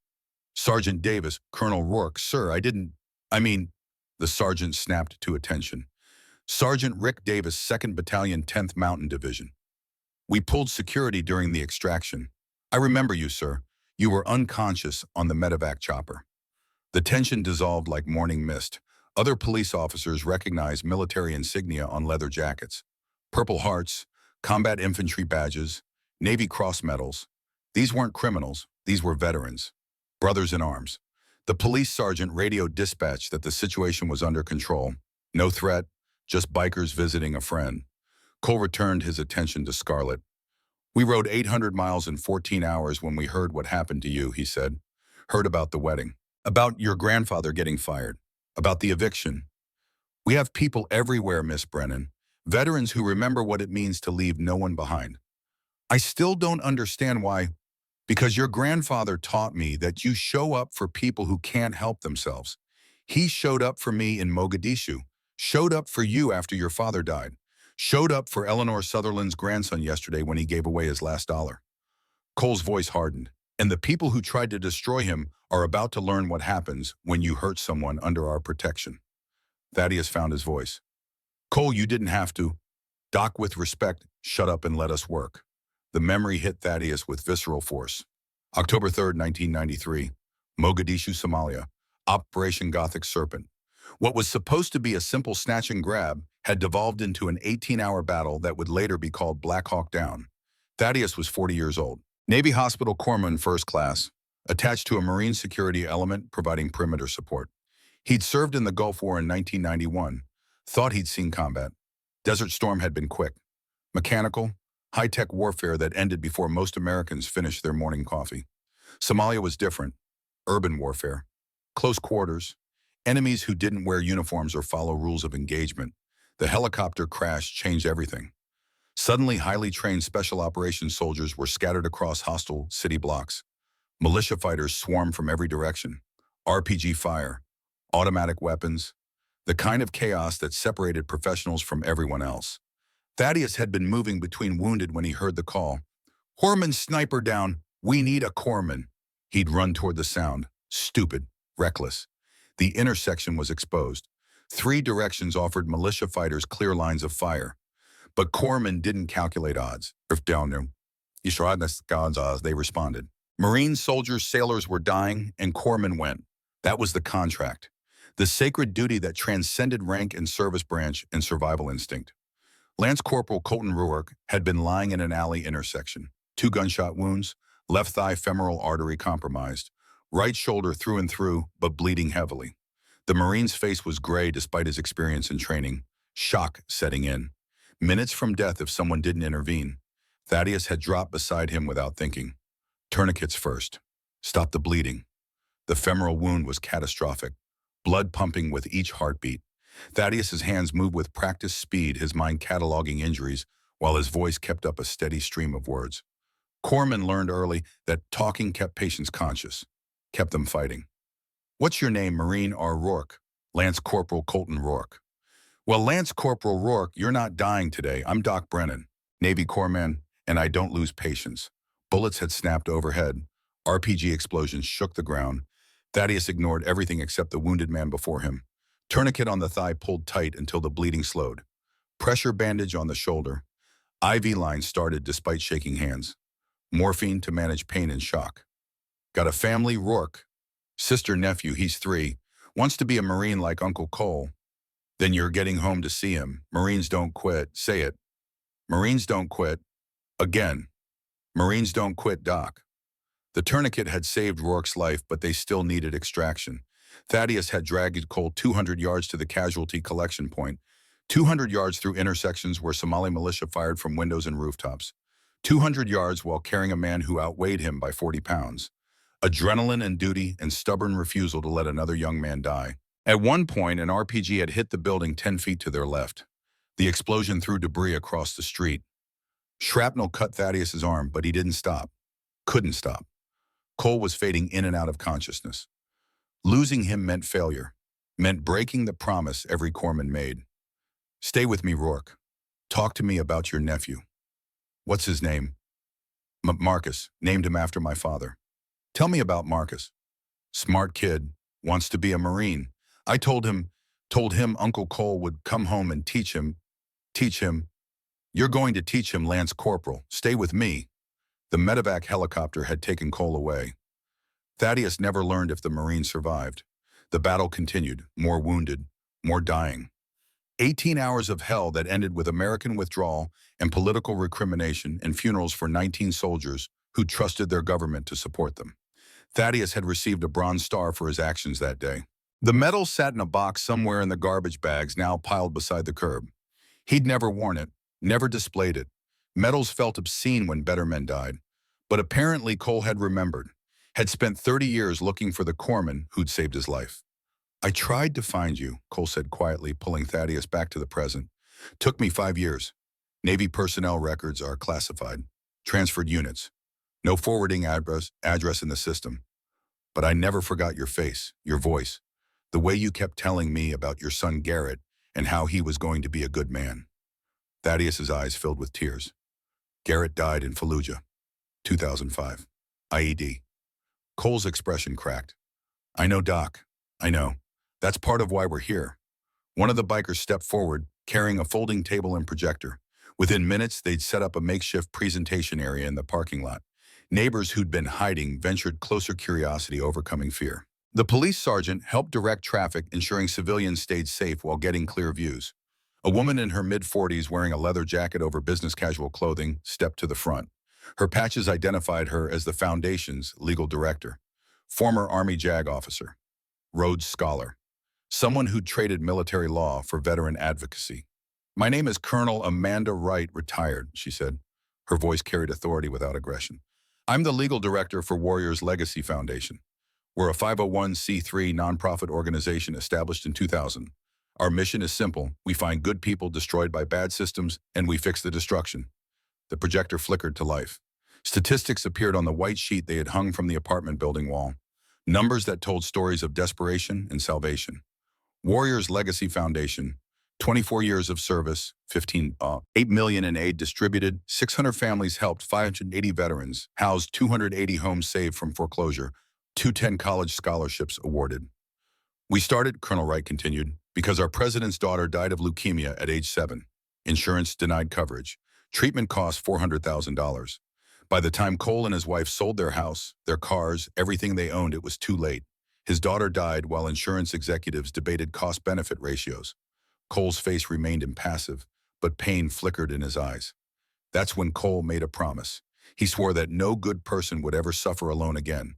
Sergeant Davis, Colonel Rourke, sir, the sergeant snapped to attention. Sergeant Rick Davis, 2nd Battalion, 10th Mountain Division. We pulled security during the extraction. I remember you, sir. You were unconscious on the medevac chopper. The tension dissolved like morning mist. Other police officers recognized military insignia on leather jackets. Purple Hearts, combat infantry badges, Navy Cross medals. These weren't criminals. These were veterans. Brothers in arms. The police sergeant radioed dispatch that the situation was under control. No threat, just bikers visiting a friend. Cole returned his attention to Scarlett. We rode 800 miles in 14 hours when we heard what happened to you, he said. Heard about the wedding. About your grandfather getting fired. About the eviction. We have people everywhere, Miss Brennan. Veterans who remember what it means to leave no one behind. I still don't understand why. Because your grandfather taught me that you show up for people who can't help themselves. He showed up for me in Mogadishu. Showed up for you after your father died. Showed up for Eleanor Sutherland's grandson yesterday when he gave away his last dollar. Cole's voice hardened. And the people who tried to destroy him are about to learn what happens when you hurt someone under our protection. Thaddeus found his voice. Cole, you didn't have to. Doc, with respect, shut up and let us work. The memory hit Thaddeus with visceral force. October 3rd, 1993, Mogadishu, Somalia, Operation Gothic Serpent. What was supposed to be a simple snatch and grab had devolved into an 18-hour battle that would later be called Black Hawk Down. Thaddeus was 40 years old. Navy Hospital Corpsman First Class, attached to a Marine security element providing perimeter support. He'd served in the Gulf War in 1991, thought he'd seen combat. Desert Storm had been quick. Mechanical, high-tech warfare that ended before most Americans finished their morning coffee. Somalia was different. Urban warfare. Close quarters. Enemies who didn't wear uniforms or follow rules of engagement. The helicopter crash changed everything. Suddenly, highly trained special operations soldiers were scattered across hostile city blocks. Militia fighters swarmed from every direction. RPG fire. Automatic weapons. The kind of chaos that separated professionals from everyone else. Thaddeus had been moving between wounded when he heard the call. Horman sniper down. We need a corpsman. He'd run toward the sound. Stupid. Reckless. The intersection was exposed. 3 directions offered militia fighters clear lines of fire. But corpsmen didn't calculate odds. They responded. Marine soldiers, sailors were dying, and corpsmen went. That was the contract. The sacred duty that transcended rank and service branch and survival instinct. Lance Corporal Colton Ruark had been lying in an alley intersection. 2 gunshot wounds, left thigh femoral artery compromised, right shoulder through and through, but bleeding heavily. The Marine's face was gray despite his experience and training, shock setting in. Minutes from death if someone didn't intervene. Thaddeus had dropped beside him without thinking. Tourniquets first. Stop the bleeding. The femoral wound was catastrophic, blood pumping with each heartbeat. Thaddeus's hands moved with practiced speed, his mind cataloging injuries, while his voice kept up a steady stream of words. Corpsmen learned early that talking kept patients conscious, kept them fighting. What's your name, Marine R. Rourke? Lance Corporal Colton Rourke. Well, Lance Corporal Rourke, you're not dying today. I'm Doc Brennan, Navy Corpsman, and I don't lose patience. Bullets had snapped overhead. RPG explosions shook the ground. Thaddeus ignored everything except the wounded man before him. Tourniquet on the thigh pulled tight until the bleeding slowed. Pressure bandage on the shoulder. IV lines started despite shaking hands. Morphine to manage pain and shock. Got a family, Rourke. Sister, nephew, he's 3. Wants to be a Marine like Uncle Cole. Then you're getting home to see him. Marines don't quit. Say it. Marines don't quit. Again. Marines don't quit, Doc. The tourniquet had saved Rourke's life, but they still needed extraction. Thaddeus had dragged Cole 200 yards to the casualty collection point, 200 yards through intersections where Somali militia fired from windows and rooftops, 200 yards while carrying a man who outweighed him by 40 pounds. Adrenaline and duty and stubborn refusal to let another young man die. At one point, an RPG had hit the building 10 feet to their left. The explosion threw debris across the street. Shrapnel cut Thaddeus's arm, but he didn't stop. Couldn't stop. Cole was fading in and out of consciousness. Losing him meant failure, meant breaking the promise every corpsman made. Stay with me, Rourke. Talk to me about your nephew. What's his name? Marcus, named him after my father. Tell me about Marcus. Smart kid, wants to be a Marine. I told him Uncle Cole would come home and teach him. You're going to teach him, Lance Corporal. Stay with me. The medevac helicopter had taken Cole away. Thaddeus never learned if the Marines survived. The battle continued, more wounded, more dying. 18 hours of hell that ended with American withdrawal and political recrimination and funerals for 19 soldiers who trusted their government to support them. Thaddeus had received a Bronze Star for his actions that day. The medal sat in a box somewhere in the garbage bags now piled beside the curb. He'd never worn it, never displayed it. Medals felt obscene when better men died. But apparently Cole had remembered, had spent 30 years looking for the corpsman who'd saved his life. I tried to find you, Cole said quietly, pulling Thaddeus back to the present. Took me 5 years. Navy personnel records are classified. Transferred units. No forwarding address in the system. But I never forgot your face, your voice, the way you kept telling me about your son Garrett and how he was going to be a good man. Thaddeus's eyes filled with tears. Garrett died in Fallujah, 2005. IED. Cole's expression cracked. I know, Doc. I know. That's part of why we're here. One of the bikers stepped forward, carrying a folding table and projector. Within minutes, they'd set up a makeshift presentation area in the parking lot. Neighbors who'd been hiding ventured closer, curiosity overcoming fear. The police sergeant helped direct traffic, ensuring civilians stayed safe while getting clear views. A woman in her mid-40s wearing a leather jacket over business casual clothing stepped to the front. Her patches identified her as the Foundation's legal director, former Army JAG officer, Rhodes Scholar, someone who'd traded military law for veteran advocacy. My name is Colonel Amanda Wright, retired, she said. Her voice carried authority without aggression. I'm the legal director for Warriors Legacy Foundation. We're a 501c3 nonprofit organization established in 2000. Our mission is simple. We find good people destroyed by bad systems, and we fix the destruction. The projector flickered to life. Statistics appeared on the white sheet they had hung from the apartment building wall. Numbers that told stories of desperation and salvation. Warriors Legacy Foundation, 24 years of service, 8 million in aid distributed, 600 families helped, 580 veterans, housed 280 homes saved from foreclosure, 210 college scholarships awarded. We started, Colonel Wright continued, because our president's daughter died of leukemia at age 7. Insurance denied coverage. Treatment cost $400,000. By the time Cole and his wife sold their house, their cars, everything they owned, it was too late. His daughter died while insurance executives debated cost-benefit ratios. Cole's face remained impassive, but pain flickered in his eyes. That's when Cole made a promise. He swore that no good person would ever suffer alone again.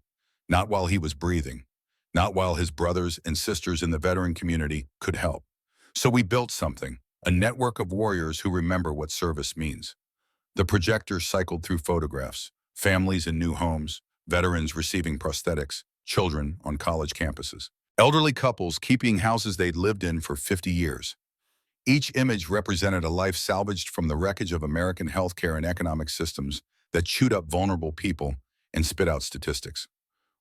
Not while he was breathing. Not while his brothers and sisters in the veteran community could help. So we built something, a network of warriors who remember what service means. The projector cycled through photographs, families in new homes, veterans receiving prosthetics, children on college campuses, elderly couples keeping houses they'd lived in for 50 years. Each image represented a life salvaged from the wreckage of American healthcare and economic systems that chewed up vulnerable people and spit out statistics.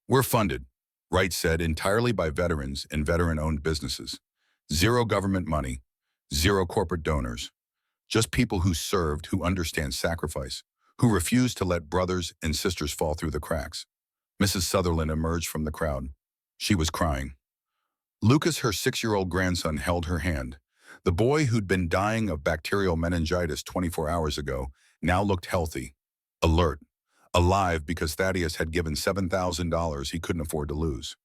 We're funded, Wright said, entirely by veterans and veteran-owned businesses. Zero government money, zero corporate donors. Just people who served, who understand sacrifice, who refuse to let brothers and sisters fall through the cracks. Mrs. Sutherland emerged from the crowd. She was crying. Lucas, her 6-year-old grandson, held her hand. The boy who'd been dying of bacterial meningitis 24 hours ago now looked healthy, alert, alive because Thaddeus had given $7,000 he couldn't afford to lose.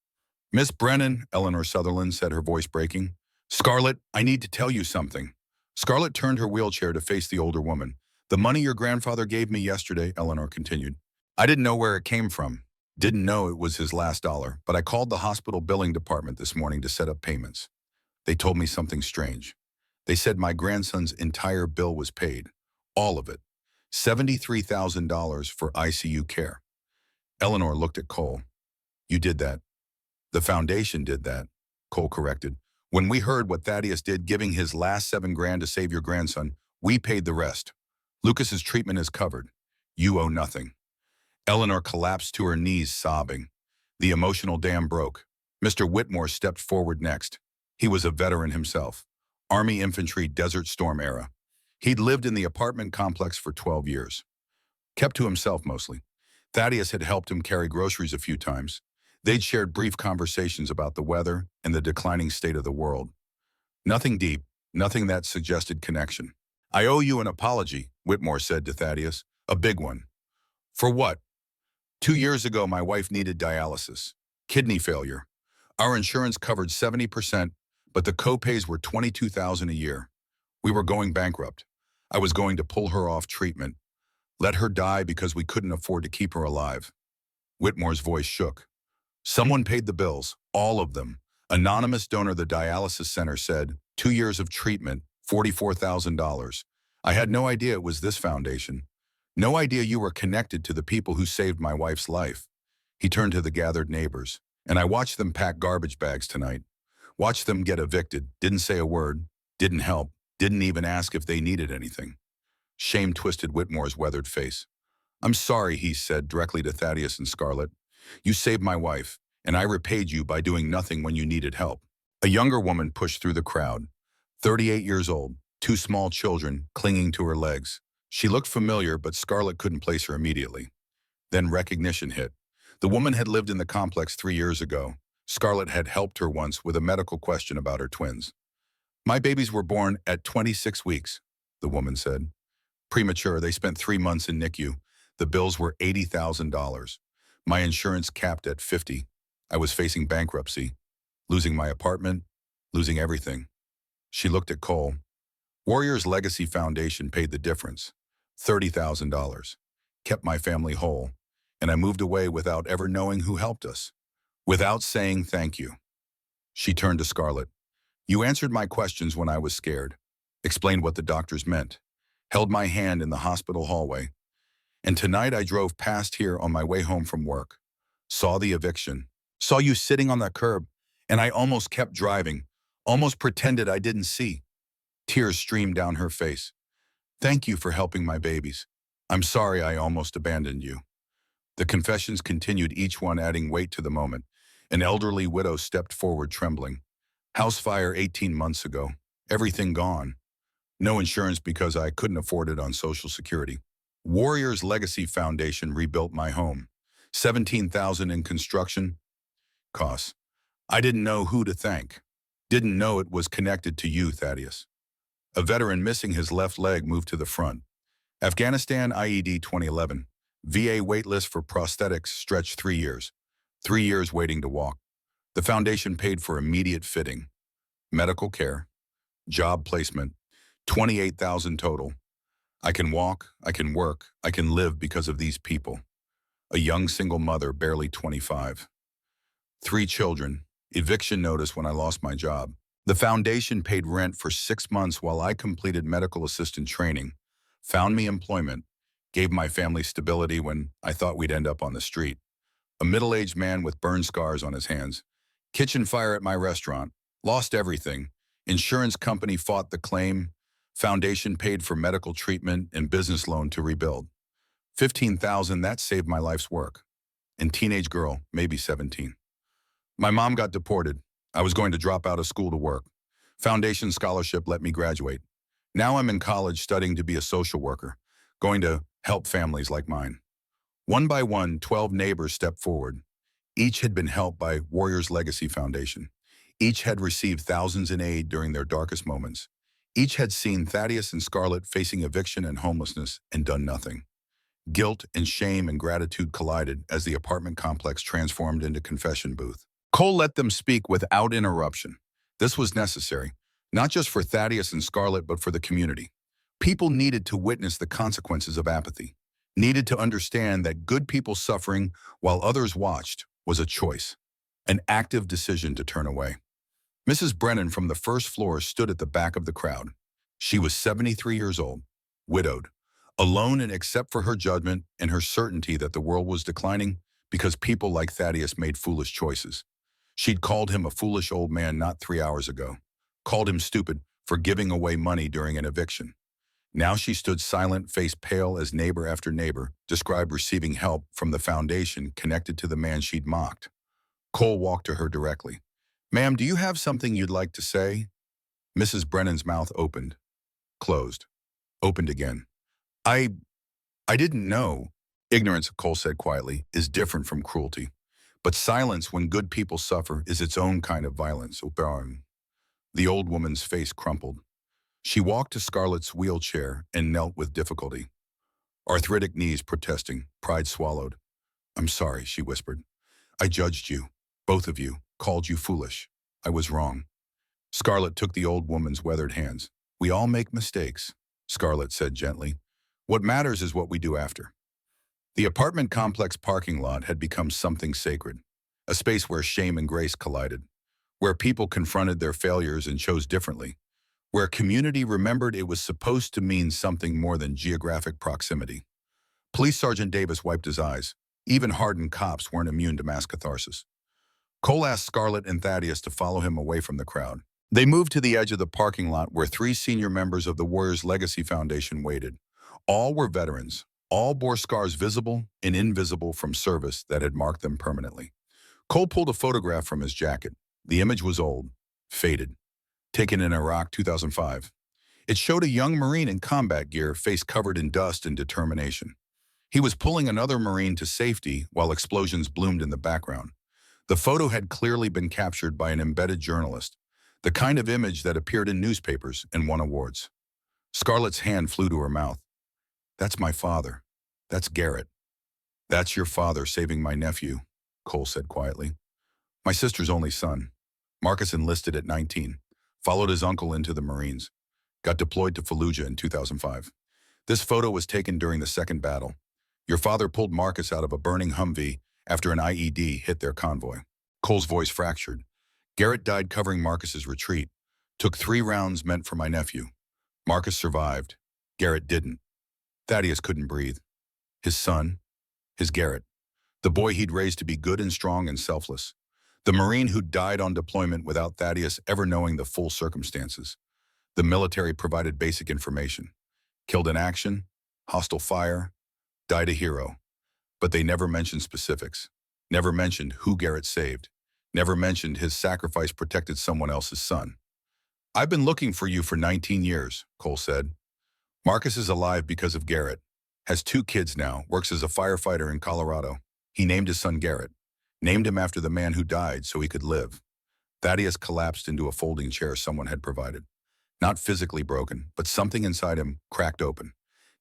Miss Brennan, Eleanor Sutherland said, her voice breaking. Scarlett, I need to tell you something. Scarlett turned her wheelchair to face the older woman. The money your grandfather gave me yesterday, Eleanor continued. I didn't know where it came from. Didn't know it was his last dollar, but I called the hospital billing department this morning to set up payments. They told me something strange. They said my grandson's entire bill was paid. All of it. $73,000 for ICU care. Eleanor looked at Cole. You did that. The foundation did that, Cole corrected. When we heard what Thaddeus did giving his last $7,000 to save your grandson, we paid the rest. Lucas's treatment is covered. You owe nothing. Eleanor collapsed to her knees, sobbing. The emotional dam broke. Mr. Whitmore stepped forward next. He was a veteran himself. Army Infantry Desert Storm era. He'd lived in the apartment complex for 12 years. Kept to himself mostly. Thaddeus had helped him carry groceries a few times. They'd shared brief conversations about the weather and the declining state of the world. Nothing deep, nothing that suggested connection. I owe you an apology, Whitmore said to Thaddeus. A big one. For what? 2 years ago, my wife needed dialysis. Kidney failure. Our insurance covered 70%, but the co-pays were $22,000 a year. We were going bankrupt. I was going to pull her off treatment. Let her die because we couldn't afford to keep her alive. Whitmore's voice shook. Someone paid the bills, all of them. Anonymous donor the dialysis center said, 2 years of treatment, $44,000. I had no idea it was this foundation. No idea you were connected to the people who saved my wife's life. He turned to the gathered neighbors, and I watched them pack garbage bags tonight. Watched them get evicted, didn't say a word, didn't help, didn't even ask if they needed anything. Shame twisted Whitmore's weathered face. I'm sorry, he said directly to Thaddeus and Scarlett. You saved my wife, and I repaid you by doing nothing when you needed help. A younger woman pushed through the crowd. 38 years old, 2 small children clinging to her legs. She looked familiar, but Scarlett couldn't place her immediately. Then recognition hit. The woman had lived in the complex 3 years ago. Scarlett had helped her once with a medical question about her twins. My babies were born at 26 weeks, the woman said. Premature, they spent 3 months in NICU. The bills were $80,000. My insurance capped at $50,000. I was facing bankruptcy, losing my apartment, losing everything. She looked at Cole. Warriors Legacy Foundation paid the difference, $30,000. Kept my family whole, and I moved away without ever knowing who helped us. Without saying thank you. She turned to Scarlett. You answered my questions when I was scared, explained what the doctors meant, held my hand in the hospital hallway. And tonight I drove past here on my way home from work. Saw the eviction. Saw you sitting on that curb, and I almost kept driving, almost pretended I didn't see. Tears streamed down her face. Thank you for helping my babies. I'm sorry I almost abandoned you. The confessions continued, each one adding weight to the moment. An elderly widow stepped forward trembling. House fire 18 months ago. Everything gone. No insurance because I couldn't afford it on Social Security. Warriors Legacy Foundation rebuilt my home. $17,000 in construction costs. I didn't know who to thank. Didn't know it was connected to you, Thaddeus. A veteran missing his left leg moved to the front. Afghanistan IED 2011. VA waitlist for prosthetics stretched 3 years. 3 years waiting to walk. The foundation paid for immediate fitting. Medical care. Job placement. $28,000 total. I can walk, I can work, I can live because of these people. A young single mother, barely 25. 3 children. Eviction notice when I lost my job. The foundation paid rent for 6 months while I completed medical assistant training, found me employment, gave my family stability when I thought we'd end up on the street. A middle-aged man with burn scars on his hands. Kitchen fire at my restaurant. Lost everything. Insurance company fought the claim. Foundation paid for medical treatment and business loan to rebuild. $15,000, that saved my life's work. And teenage girl, maybe 17. My mom got deported. I was going to drop out of school to work. Foundation scholarship let me graduate. Now I'm in college studying to be a social worker, going to help families like mine. One by one, 12 neighbors stepped forward. Each had been helped by Warriors Legacy Foundation. Each had received thousands in aid during their darkest moments. Each had seen Thaddeus and Scarlett facing eviction and homelessness and done nothing. Guilt and shame and gratitude collided as the apartment complex transformed into confession booth. Cole let them speak without interruption. This was necessary, not just for Thaddeus and Scarlett, but for the community. People needed to witness the consequences of apathy, needed to understand that good people suffering while others watched was a choice, an active decision to turn away. Mrs. Brennan from the first floor stood at the back of the crowd. She was 73 years old, widowed, alone, and except for her judgment and her certainty that the world was declining because people like Thaddeus made foolish choices. She'd called him a foolish old man not 3 hours ago, called him stupid for giving away money during an eviction. Now she stood silent, face pale as neighbor after neighbor described receiving help from the foundation connected to the man she'd mocked. Cole walked to her directly. "Ma'am, do you have something you'd like to say?" Mrs. Brennan's mouth opened, closed, opened again. I didn't know." "Ignorance," Cole said quietly, "is different from cruelty. But silence when good people suffer is its own kind of violence." The old woman's face crumpled. She walked to Scarlett's wheelchair and knelt with difficulty. Arthritic knees protesting, pride swallowed. "I'm sorry," she whispered. "I judged you, both of you, called you foolish. I was wrong." Scarlett took the old woman's weathered hands. "We all make mistakes," Scarlett said gently. "What matters is what we do after." The apartment complex parking lot had become something sacred, a space where shame and grace collided, where people confronted their failures and chose differently, where community remembered it was supposed to mean something more than geographic proximity. Police Sergeant Davis wiped his eyes. Even hardened cops weren't immune to mass catharsis. Cole asked Scarlett and Thaddeus to follow him away from the crowd. They moved to the edge of the parking lot where 3 senior members of the Warriors Legacy Foundation waited. All were veterans. All bore scars visible and invisible from service that had marked them permanently. Cole pulled a photograph from his jacket. The image was old, faded, taken in Iraq 2005. It showed a young Marine in combat gear, face covered in dust and determination. He was pulling another Marine to safety while explosions bloomed in the background. The photo had clearly been captured by an embedded journalist, the kind of image that appeared in newspapers and won awards. Scarlett's hand flew to her mouth. "That's my father. That's Garrett." "That's your father saving my nephew," Cole said quietly. "My sister's only son. Marcus enlisted at 19, followed his uncle into the Marines, got deployed to Fallujah in 2005. This photo was taken during the second battle. Your father pulled Marcus out of a burning Humvee after an IED hit their convoy." Cole's voice fractured. "Garrett died covering Marcus's retreat. Took 3 rounds meant for my nephew. Marcus survived. Garrett didn't." Thaddeus couldn't breathe. His son, his Garrett, the boy he'd raised to be good and strong and selfless. The Marine who died on deployment without Thaddeus ever knowing the full circumstances. The military provided basic information. Killed in action, hostile fire, died a hero. But they never mentioned specifics. Never mentioned who Garrett saved. Never mentioned his sacrifice protected someone else's son. "I've been looking for you for 19 years, Cole said. "Marcus is alive because of Garrett. Has 2 kids now, works as a firefighter in Colorado. He named his son Garrett. Named him after the man who died so he could live." Thaddeus collapsed into a folding chair someone had provided. Not physically broken, but something inside him cracked open.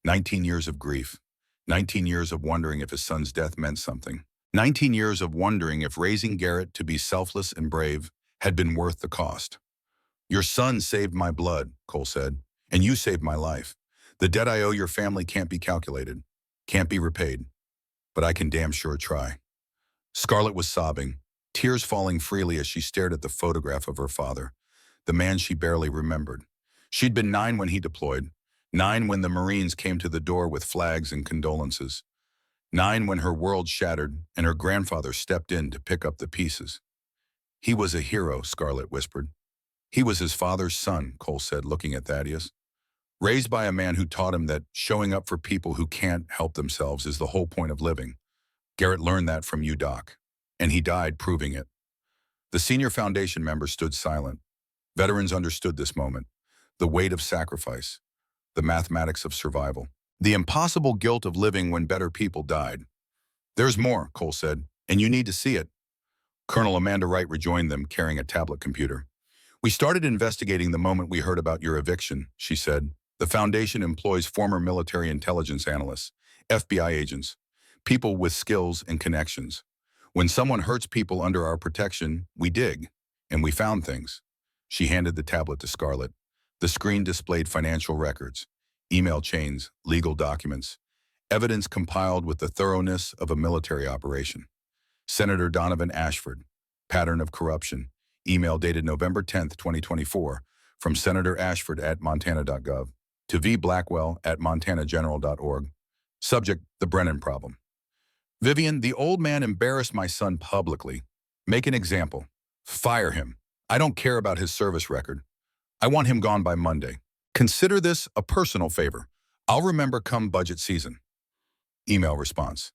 19 years of grief. 19 years of wondering if his son's death meant something. 19 years of wondering if raising Garrett to be selfless and brave had been worth the cost. "Your son saved my blood," Cole said, "and you saved my life. The debt I owe your family can't be calculated, can't be repaid, but I can damn sure try." Scarlett was sobbing, tears falling freely as she stared at the photograph of her father, the man she barely remembered. She'd been 9 when he deployed, 9 when the Marines came to the door with flags and condolences, 9 when her world shattered and her grandfather stepped in to pick up the pieces. "He was a hero," Scarlett whispered. "He was his father's son," Cole said, looking at Thaddeus. "Raised by a man who taught him that showing up for people who can't help themselves is the whole point of living. Garrett learned that from you, Doc, and he died proving it." The senior foundation members stood silent. Veterans understood this moment, the weight of sacrifice, the mathematics of survival, the impossible guilt of living when better people died. "There's more," Cole said, "and you need to see it." Colonel Amanda Wright rejoined them, carrying a tablet computer. "We started investigating the moment we heard about your eviction," she said. "The foundation employs former military intelligence analysts, FBI agents, people with skills and connections. When someone hurts people under our protection, we dig, and we found things." She handed the tablet to Scarlett. The screen displayed financial records, email chains, legal documents, evidence compiled with the thoroughness of a military operation. Senator Donovan Ashford, pattern of corruption, email dated November 10, 2024, from Senator Ashford at montana.gov to vblackwell at montanageneral.org. Subject, the Brennan problem. "Vivian, the old man embarrassed my son publicly. Make an example. Fire him. I don't care about his service record. I want him gone by Monday. Consider this a personal favor. I'll remember come budget season." Email response.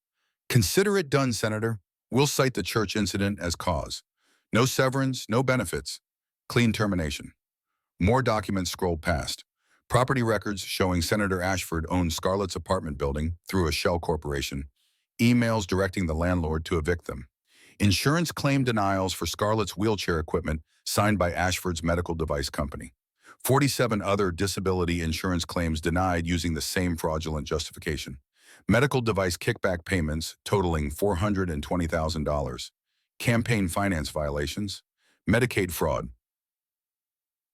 "Consider it done, Senator. We'll cite the church incident as cause. No severance, no benefits. Clean termination." More documents scrolled past. Property records showing Senator Ashford owned Scarlett's apartment building through a shell corporation. Emails directing the landlord to evict them. Insurance claim denials for Scarlett's wheelchair equipment signed by Ashford's medical device company. 47 other disability insurance claims denied using the same fraudulent justification. Medical device kickback payments totaling $420,000. Campaign finance violations. Medicaid fraud.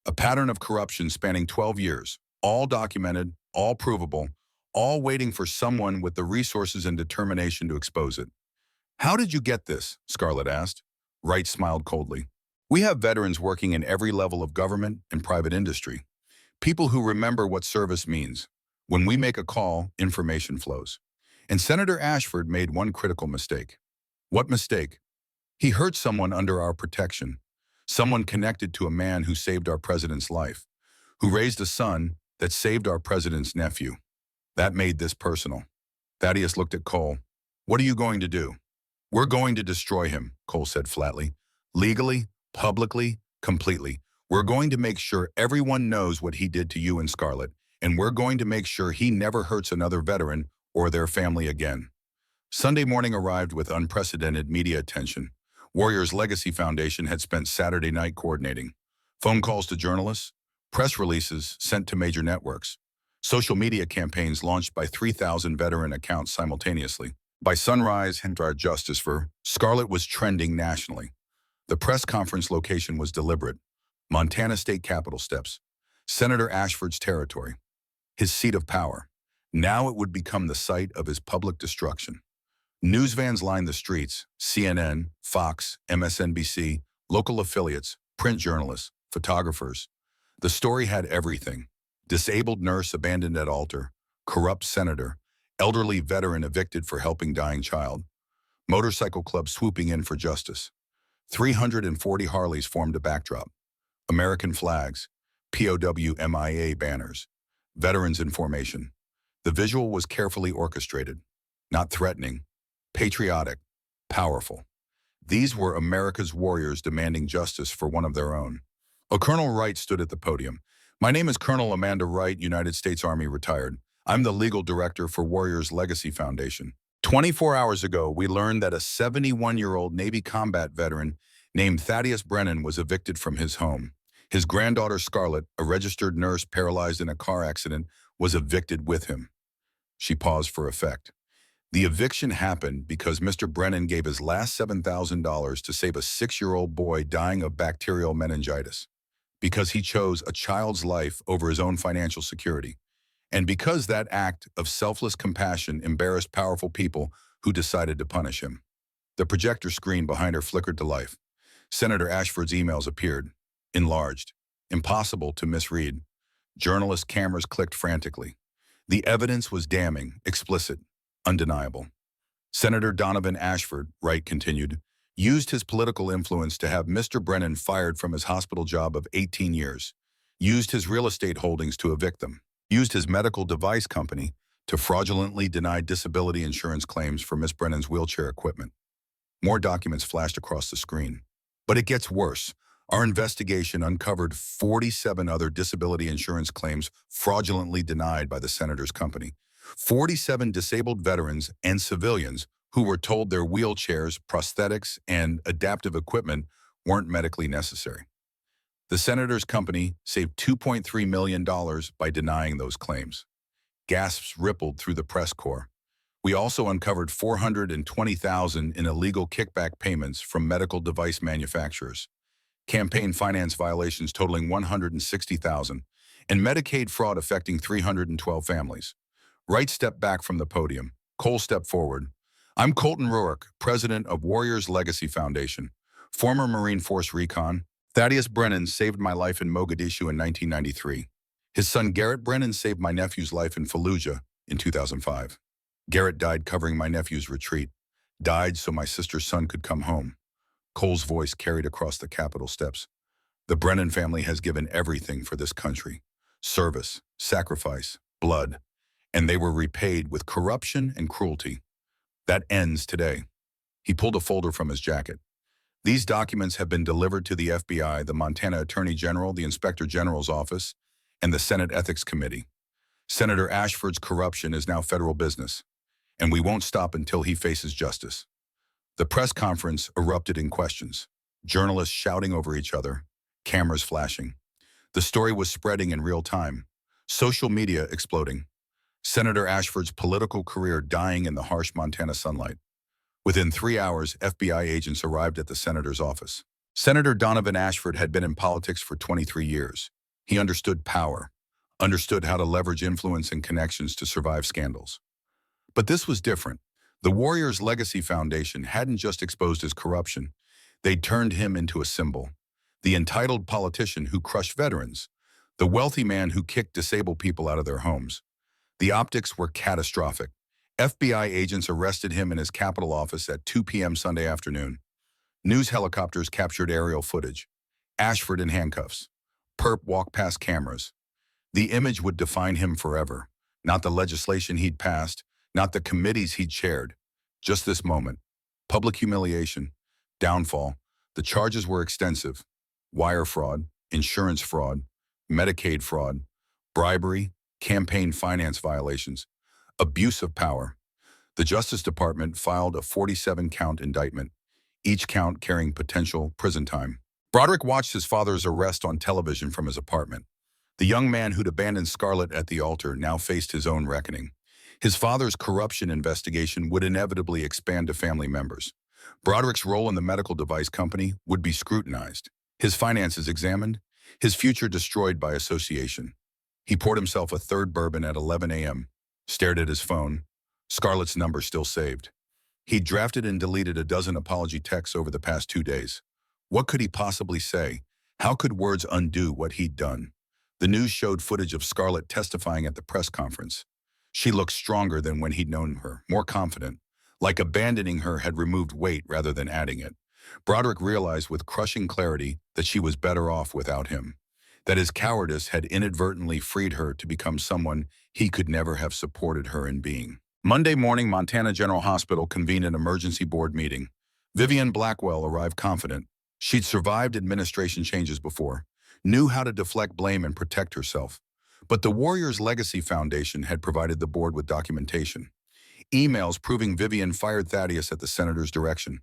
A pattern of corruption spanning 12 years, all documented, all provable, all waiting for someone with the resources and determination to expose it. "How did you get this?" Scarlett asked. Wright smiled coldly. "We have veterans working in every level of government and private industry. People who remember what service means. When we make a call, information flows. And Senator Ashford made one critical mistake." "What mistake?" "He hurt someone under our protection. Someone connected to a man who saved our president's life, who raised a son that saved our president's nephew. That made this personal." Thaddeus looked at Cole. "What are you going to do?" "We're going to destroy him," Cole said flatly. "Legally, publicly, completely. We're going to make sure everyone knows what he did to you and Scarlett, and we're going to make sure he never hurts another veteran or their family again." Sunday morning arrived with unprecedented media attention. Warriors Legacy Foundation had spent Saturday night coordinating. Phone calls to journalists, press releases sent to major networks, social media campaigns launched by 3,000 veteran accounts simultaneously. By sunrise, our justice for Scarlett was trending nationally. The press conference location was deliberate. Montana State Capitol steps. Senator Ashford's territory. His seat of power. Now it would become the site of his public destruction. News vans lined the streets, CNN, Fox, MSNBC, local affiliates, print journalists, photographers. The story had everything. Disabled nurse abandoned at altar, corrupt senator, elderly veteran evicted for helping dying child, motorcycle club swooping in for justice. 340 Harleys formed a backdrop. American flags, POW MIA banners, veterans in formation. The visual was carefully orchestrated, not threatening, patriotic, powerful. These were America's warriors demanding justice for one of their own. Colonel Wright stood at the podium. "My name is Colonel Amanda Wright, United States Army retired. I'm the legal director for Warriors Legacy Foundation. 24 hours ago, we learned that a 71-year-old Navy combat veteran named Thaddeus Brennan was evicted from his home. His granddaughter Scarlett, a registered nurse paralyzed in a car accident, was evicted with him." She paused for effect. "The eviction happened because Mr. Brennan gave his last $7,000 to save a 6-year-old boy dying of bacterial meningitis. Because he chose a child's life over his own financial security. And because that act of selfless compassion embarrassed powerful people who decided to punish him." The projector screen behind her flickered to life. Senator Ashford's emails appeared, enlarged, impossible to misread. Journalist cameras clicked frantically. The evidence was damning, explicit, undeniable. Senator Donovan Ashford, Wright continued, used his political influence to have Mr. Brennan fired from his hospital job of 18 years, used his real estate holdings to evict them, used his medical device company to fraudulently deny disability insurance claims for Miss Brennan's wheelchair equipment. More documents flashed across the screen. But it gets worse. Our investigation uncovered 47 other disability insurance claims fraudulently denied by the senator's company. 47 disabled veterans and civilians who were told their wheelchairs, prosthetics, and adaptive equipment weren't medically necessary. The senator's company saved $2.3 million by denying those claims. Gasps rippled through the press corps. We also uncovered $420,000 in illegal kickback payments from medical device manufacturers, campaign finance violations totaling $160,000, and Medicaid fraud affecting 312 families. Wright stepped back from the podium. Cole stepped forward. I'm Colton Rourke, president of Warriors Legacy Foundation, former Marine Force Recon. Thaddeus Brennan saved my life in Mogadishu in 1993. His son Garrett Brennan saved my nephew's life in Fallujah in 2005. Garrett died covering my nephew's retreat, died so my sister's son could come home. Cole's voice carried across the Capitol steps. The Brennan family has given everything for this country. Service, sacrifice, blood. And they were repaid with corruption and cruelty. That ends today. He pulled a folder from his jacket. These documents have been delivered to the FBI, the Montana Attorney General, the Inspector General's office, and the Senate Ethics Committee. Senator Ashford's corruption is now federal business, and we won't stop until he faces justice. The press conference erupted in questions, journalists shouting over each other, cameras flashing. The story was spreading in real time, social media exploding. Senator Ashford's political career dying in the harsh Montana sunlight. Within 3 hours, FBI agents arrived at the senator's office. Senator Donovan Ashford had been in politics for 23 years. He understood power, understood how to leverage influence and connections to survive scandals. But this was different. The Warriors Legacy Foundation hadn't just exposed his corruption. They'd turned him into a symbol. The entitled politician who crushed veterans. The wealthy man who kicked disabled people out of their homes. The optics were catastrophic. FBI agents arrested him in his Capitol office at 2 p.m. Sunday afternoon. News helicopters captured aerial footage. Ashford in handcuffs. Perp walked past cameras. The image would define him forever. Not the legislation he'd passed, not the committees he'd chaired. Just this moment. Public humiliation. Downfall. The charges were extensive. Wire fraud, insurance fraud, Medicaid fraud, bribery, campaign finance violations, abuse of power. The Justice Department filed a 47-count indictment, each count carrying potential prison time. Broderick watched his father's arrest on television from his apartment. The young man who'd abandoned Scarlett at the altar now faced his own reckoning. His father's corruption investigation would inevitably expand to family members. Broderick's role in the medical device company would be scrutinized, his finances examined, his future destroyed by association. He poured himself a third bourbon at 11 a.m., stared at his phone, Scarlett's number still saved. He'd drafted and deleted a dozen apology texts over the past 2 days. What could he possibly say? How could words undo what he'd done? The news showed footage of Scarlett testifying at the press conference. She looked stronger than when he'd known her, more confident, like abandoning her had removed weight rather than adding it. Broderick realized with crushing clarity that she was better off without him, that his cowardice had inadvertently freed her to become someone he could never have supported her in being. Monday morning, Montana General Hospital convened an emergency board meeting. Vivian Blackwell arrived confident. She'd survived administration changes before, knew how to deflect blame and protect herself. But the Warriors Legacy Foundation had provided the board with documentation. Emails proving Vivian fired Thaddeus at the senator's direction.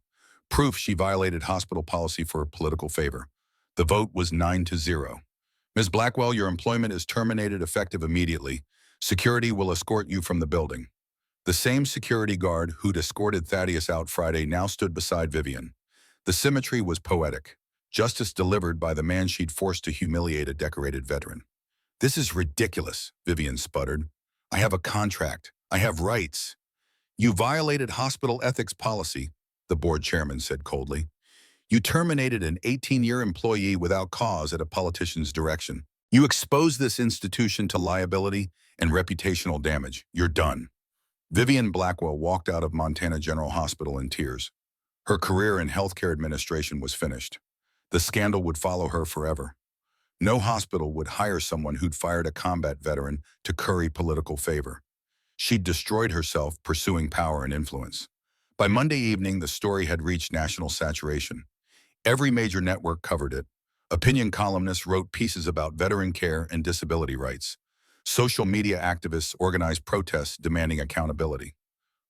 Proof she violated hospital policy for political favor. The vote was 9-0. Ms. Blackwell, your employment is terminated effective immediately. Security will escort you from the building. The same security guard who'd escorted Thaddeus out Friday now stood beside Vivian. The symmetry was poetic. Justice delivered by the man she'd forced to humiliate a decorated veteran. This is ridiculous, Vivian sputtered. I have a contract. I have rights. You violated hospital ethics policy, the board chairman said coldly. You terminated an 18-year employee without cause at a politician's direction. You exposed this institution to liability and reputational damage. You're done. Vivian Blackwell walked out of Montana General Hospital in tears. Her career in healthcare administration was finished. The scandal would follow her forever. No hospital would hire someone who'd fired a combat veteran to curry political favor. She'd destroyed herself pursuing power and influence. By Monday evening, the story had reached national saturation. Every major network covered it. Opinion columnists wrote pieces about veteran care and disability rights. Social media activists organized protests demanding accountability.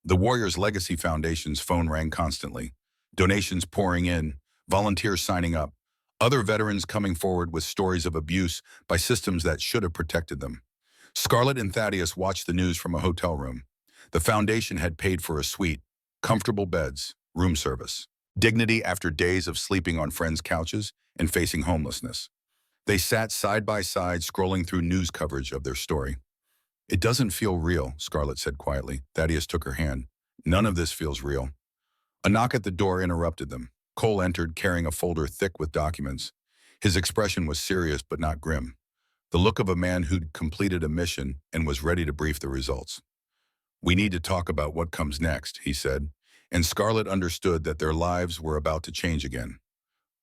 The Warriors Legacy Foundation's phone rang constantly. Donations pouring in, volunteers signing up, other veterans coming forward with stories of abuse by systems that should have protected them. Scarlett and Thaddeus watched the news from a hotel room. The foundation had paid for a suite, comfortable beds, room service, dignity after days of sleeping on friends' couches and facing homelessness. They sat side by side, scrolling through news coverage of their story. It doesn't feel real, Scarlett said quietly. Thaddeus took her hand. None of this feels real. A knock at the door interrupted them. Cole entered, carrying a folder thick with documents. His expression was serious but not grim. The look of a man who'd completed a mission and was ready to brief the results. "We need to talk about what comes next," he said, and Scarlett understood that their lives were about to change again.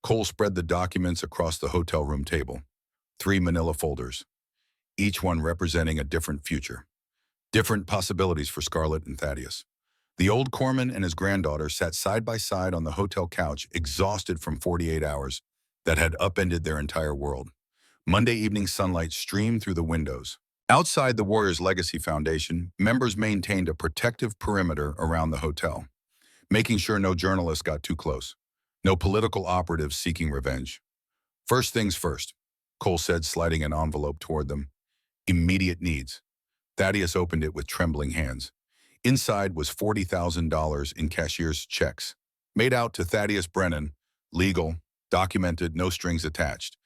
Cole spread the documents across the hotel room table. 3 manila folders, each one representing a different future. Different possibilities for Scarlett and Thaddeus. The old corpsman and his granddaughter sat side by side on the hotel couch, exhausted from 48 hours that had upended their entire world. Monday evening sunlight streamed through the windows. Outside the Warriors Legacy Foundation, members maintained a protective perimeter around the hotel, making sure no journalists got too close, no political operatives seeking revenge. "First things first," Cole said, sliding an envelope toward them. "Immediate needs." Thaddeus opened it with trembling hands. Inside was $40,000 in cashier's checks, made out to Thaddeus Brennan, legal, documented, no strings attached.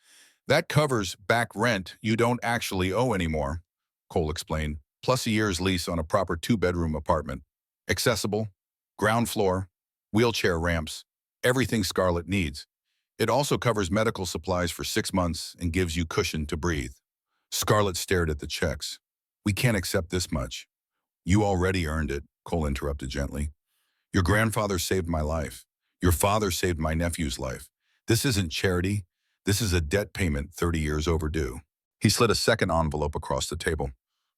"That covers back rent you don't actually owe anymore," Cole explained, "plus a year's lease on a proper 2-bedroom apartment. Accessible, ground floor, wheelchair ramps, everything Scarlett needs. It also covers medical supplies for 6 months and gives you cushion to breathe." Scarlett stared at the checks. "We can't accept this much." "You already earned it," Cole interrupted gently. "Your grandfather saved my life. Your father saved my nephew's life. This isn't charity. This is a debt payment 30 years overdue." He slid a second envelope across the table.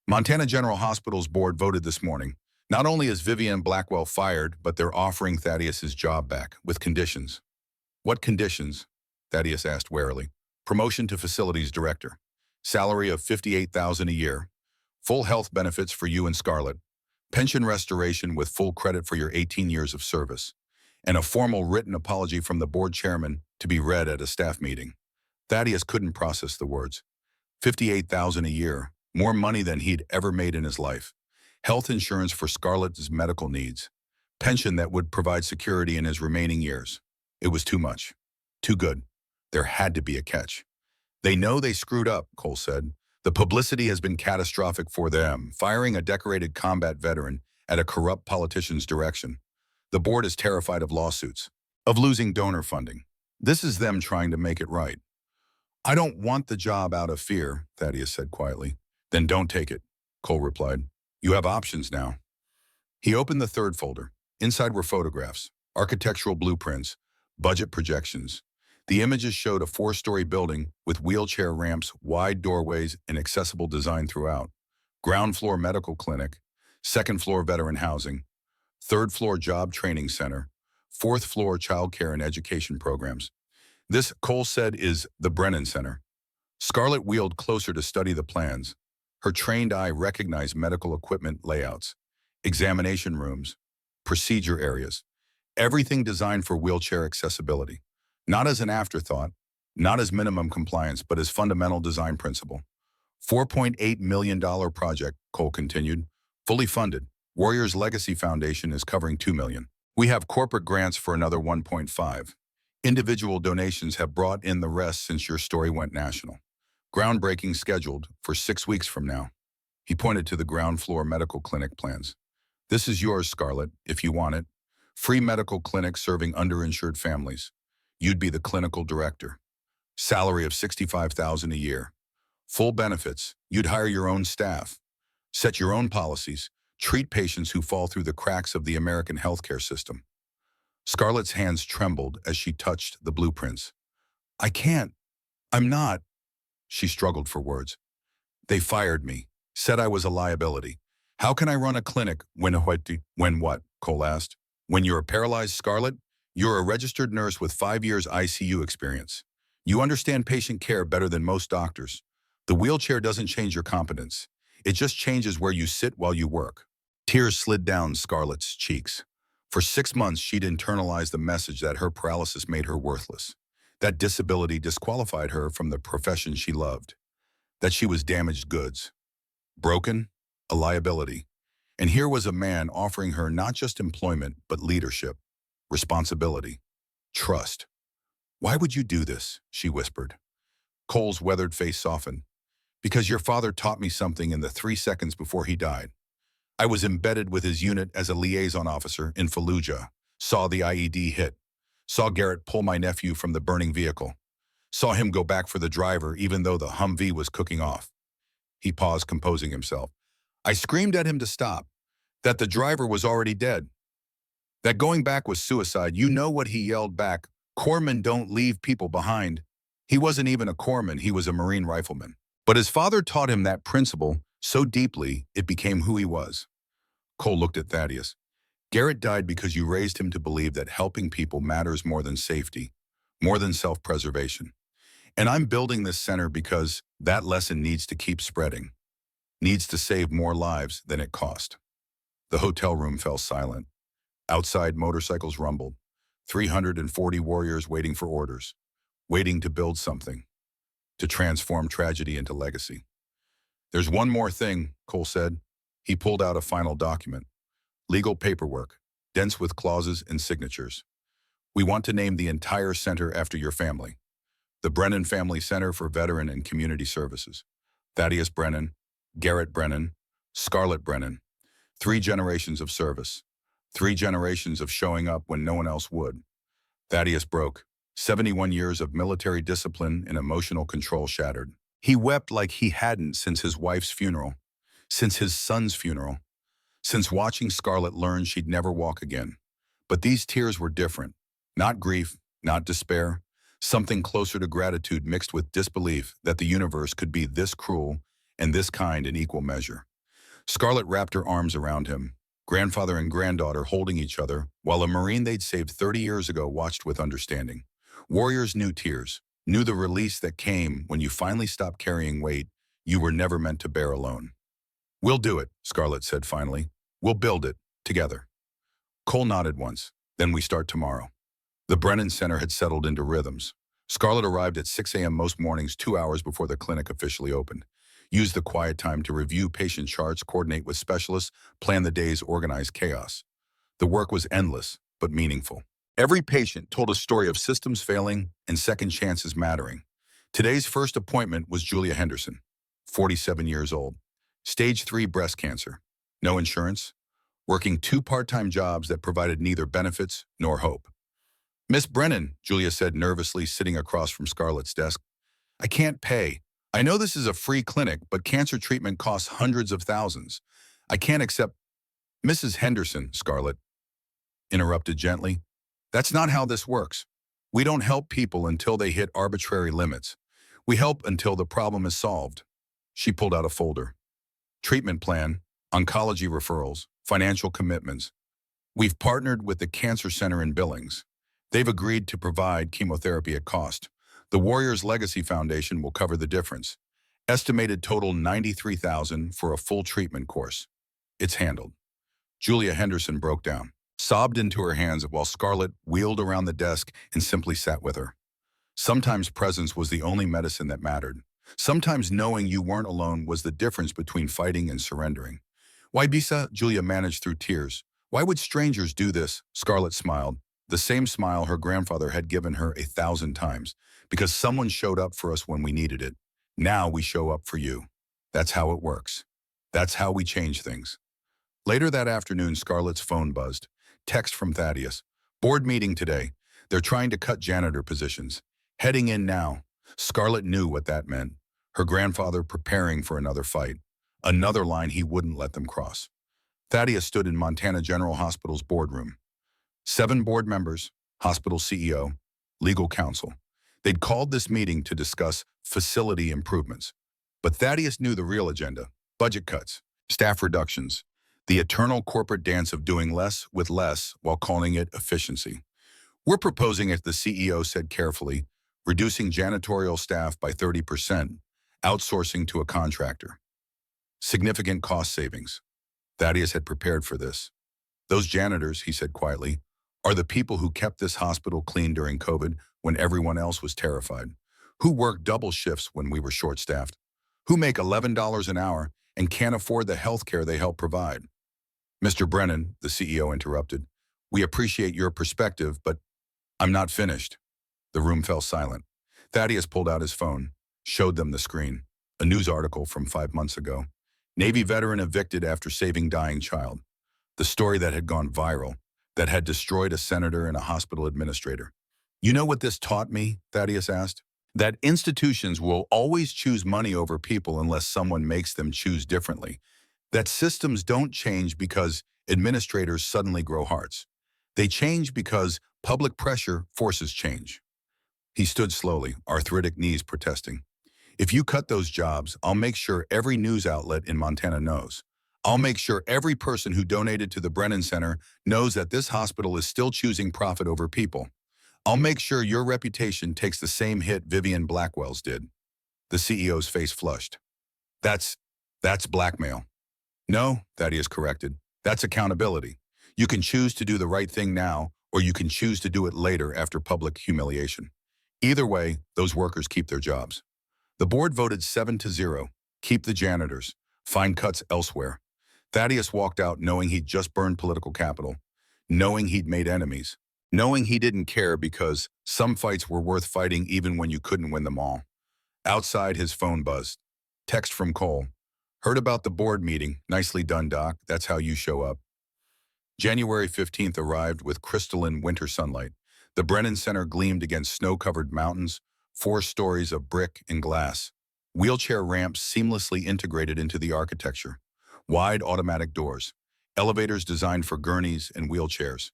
"Montana General Hospital's board voted this morning. Not only is Vivian Blackwell fired, but they're offering Thaddeus his job back, with conditions." "What conditions?" Thaddeus asked warily. "Promotion to facilities director. Salary of $58,000 a year. Full health benefits for you and Scarlett. Pension restoration with full credit for your 18 years of service. And a formal written apology from the board chairman to be read at a staff meeting." Thaddeus couldn't process the words. $58,000 a year, more money than he'd ever made in his life. Health insurance for Scarlett's medical needs. Pension that would provide security in his remaining years. It was too much. Too good. There had to be a catch. "They know they screwed up," Cole said. "The publicity has been catastrophic for them, firing a decorated combat veteran at a corrupt politician's direction. The board is terrified of lawsuits, of losing donor funding. This is them trying to make it right." "I don't want the job out of fear," Thaddeus said quietly. "Then don't take it," Cole replied. "You have options now." He opened the third folder. Inside were photographs, architectural blueprints, budget projections. The images showed a 4-story building with wheelchair ramps, wide doorways, and accessible design throughout. Ground floor medical clinic, 2nd floor veteran housing, 3rd floor job training center, 4th floor childcare and education programs. "This," Cole said, "is the Brennan Center." Scarlett wheeled closer to study the plans. Her trained eye recognized medical equipment layouts, examination rooms, procedure areas, everything designed for wheelchair accessibility. Not as an afterthought, not as minimum compliance, but as fundamental design principle. $4.8 million project, Cole continued, fully funded. Warriors Legacy Foundation is covering $2 million. We have corporate grants for another 1.5. Individual donations have brought in the rest since your story went national. Groundbreaking scheduled for 6 weeks from now. He pointed to the ground floor medical clinic plans. "This is yours, Scarlett, if you want it. Free medical clinic serving underinsured families. You'd be the clinical director. Salary of $65,000 a year. Full benefits. You'd hire your own staff. Set your own policies. Treat patients who fall through the cracks of the American healthcare system." Scarlett's hands trembled as she touched the blueprints. "I can't. I'm not." She struggled for words. "They fired me. Said I was a liability. How can I run a clinic when what?" Cole asked. "When you're paralyzed, Scarlett? You're a registered nurse with 5 years ICU experience. You understand patient care better than most doctors. The wheelchair doesn't change your competence. It just changes where you sit while you work." Tears slid down Scarlett's cheeks. For 6 months, she'd internalized the message that her paralysis made her worthless, that disability disqualified her from the profession she loved, that she was damaged goods, broken, a liability. And here was a man offering her not just employment, but leadership, responsibility, trust. "Why would you do this?" she whispered. Cole's weathered face softened. "Because your father taught me something in the 3 seconds before he died. I was embedded with his unit as a liaison officer in Fallujah, saw the IED hit, saw Garrett pull my nephew from the burning vehicle, saw him go back for the driver even though the Humvee was cooking off." He paused, composing himself. "I screamed at him to stop, that the driver was already dead, that going back was suicide. You know what he yelled back? Corpsmen don't leave people behind." He wasn't even a corpsman, he was a Marine rifleman. But his father taught him that principle so deeply it became who he was. Cole looked at Thaddeus. "Garrett died because you raised him to believe that helping people matters more than safety, more than self-preservation. And I'm building this center because that lesson needs to keep spreading, needs to save more lives than it cost." The hotel room fell silent. Outside, motorcycles rumbled. 340 warriors waiting for orders, waiting to build something, to transform tragedy into legacy. "There's one more thing," Cole said. He pulled out a final document. Legal paperwork, dense with clauses and signatures. "We want to name the entire center after your family. The Brennan Family Center for Veteran and Community Services. Thaddeus Brennan, Garrett Brennan, Scarlett Brennan. 3 generations of service. 3 generations of showing up when no one else would." Thaddeus broke. 71 years of military discipline and emotional control shattered. He wept like he hadn't since his wife's funeral, since his son's funeral, since watching Scarlett learn she'd never walk again. But these tears were different. Not grief, not despair, something closer to gratitude mixed with disbelief that the universe could be this cruel and this kind in equal measure. Scarlett wrapped her arms around him, grandfather and granddaughter holding each other, while a Marine they'd saved 30 years ago watched with understanding. Warriors knew tears, knew the release that came when you finally stopped carrying weight you were never meant to bear alone. "We'll do it," Scarlett said finally. "We'll build it, together." Cole nodded once. "Then we start tomorrow." The Brennan Center had settled into rhythms. Scarlett arrived at 6 a.m. most mornings, 2 hours before the clinic officially opened. Used the quiet time to review patient charts, coordinate with specialists, plan the day's organized chaos. The work was endless, but meaningful. Every patient told a story of systems failing and second chances mattering. Today's first appointment was Julia Henderson, 47 years old. Stage 3 breast cancer. No insurance. Working 2 part-time jobs that provided neither benefits nor hope. "Miss Brennan," Julia said nervously, sitting across from Scarlett's desk, "I can't pay. I know this is a free clinic, but cancer treatment costs hundreds of thousands. I can't accept—" "Mrs. Henderson," Scarlett interrupted gently, "that's not how this works. We don't help people until they hit arbitrary limits. We help until the problem is solved." She pulled out a folder. "Treatment plan, oncology referrals, financial commitments. We've partnered with the Cancer Center in Billings. They've agreed to provide chemotherapy at cost. The Warriors Legacy Foundation will cover the difference. Estimated total $93,000 for a full treatment course. It's handled." Julia Henderson broke down, sobbed into her hands while Scarlett wheeled around the desk and simply sat with her. Sometimes presence was the only medicine that mattered. Sometimes knowing you weren't alone was the difference between fighting and surrendering. "Why, Bisa?" Julia managed through tears. "Why would strangers do this?" Scarlett smiled, the same smile her grandfather had given her 1,000 times. "Because someone showed up for us when we needed it. Now we show up for you. That's how it works. That's how we change things." Later that afternoon, Scarlett's phone buzzed. Text from Thaddeus. "Board meeting today. They're trying to cut janitor positions. Heading in now." Scarlett knew what that meant. Her grandfather preparing for another fight. Another line he wouldn't let them cross. Thaddeus stood in Montana General Hospital's boardroom. 7 board members, hospital CEO, legal counsel. They'd called this meeting to discuss facility improvements. But Thaddeus knew the real agenda: budget cuts, staff reductions, the eternal corporate dance of doing less with less while calling it efficiency. "We're proposing it," the CEO said carefully, "reducing janitorial staff by 30%, outsourcing to a contractor. Significant cost savings." Thaddeus had prepared for this. Those janitors, he said quietly, are the people who kept this hospital clean during COVID when everyone else was terrified, who worked double shifts when we were short-staffed, who make $11 an hour and can't afford the health care they help provide. Mr. Brennan, the CEO interrupted, we appreciate your perspective, but I'm not finished. The room fell silent. Thaddeus pulled out his phone, showed them the screen. A news article from 5 months ago. Navy veteran evicted after saving dying child. The story that had gone viral, that had destroyed a senator and a hospital administrator. You know what this taught me? Thaddeus asked. That institutions will always choose money over people unless someone makes them choose differently. That systems don't change because administrators suddenly grow hearts. They change because public pressure forces change. He stood slowly, arthritic knees protesting. If you cut those jobs, I'll make sure every news outlet in Montana knows. I'll make sure every person who donated to the Brennan Center knows that this hospital is still choosing profit over people. I'll make sure your reputation takes the same hit Vivian Blackwell's did. The CEO's face flushed. That's blackmail. No, Thaddeus corrected. That's accountability. You can choose to do the right thing now, or you can choose to do it later after public humiliation. Either way, those workers keep their jobs. The board voted 7-0. Keep the janitors. Find cuts elsewhere. Thaddeus walked out knowing he'd just burned political capital, knowing he'd made enemies, knowing he didn't care because some fights were worth fighting even when you couldn't win them all. Outside, his phone buzzed. Text from Cole. Heard about the board meeting. Nicely done, Doc. That's how you show up. January 15th arrived with crystalline winter sunlight. The Brennan Center gleamed against snow-covered mountains, 4 stories of brick and glass. Wheelchair ramps seamlessly integrated into the architecture. Wide automatic doors. Elevators designed for gurneys and wheelchairs.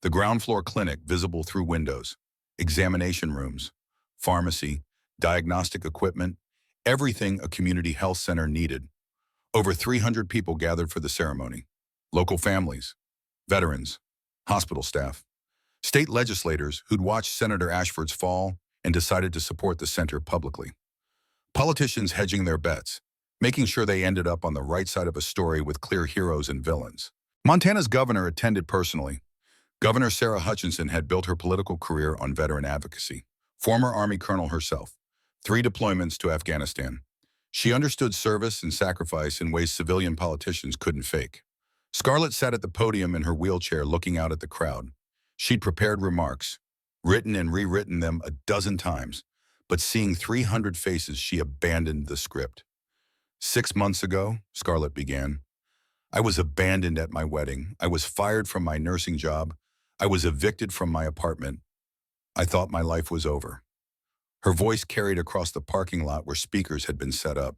The ground floor clinic visible through windows. Examination rooms. Pharmacy. Diagnostic equipment. Everything a community health center needed. Over 300 people gathered for the ceremony. Local families. Veterans. Hospital staff. State legislators who'd watched Senator Ashford's fall and decided to support the center publicly. Politicians hedging their bets, making sure they ended up on the right side of a story with clear heroes and villains. Montana's governor attended personally. Governor Sarah Hutchinson had built her political career on veteran advocacy. Former Army colonel herself. 3 deployments to Afghanistan. She understood service and sacrifice in ways civilian politicians couldn't fake. Scarlett sat at the podium in her wheelchair looking out at the crowd. She'd prepared remarks, written and rewritten them a dozen times, but seeing 300 faces, she abandoned the script. 6 months ago, Scarlett began, I was abandoned at my wedding. I was fired from my nursing job. I was evicted from my apartment. I thought my life was over. Her voice carried across the parking lot where speakers had been set up.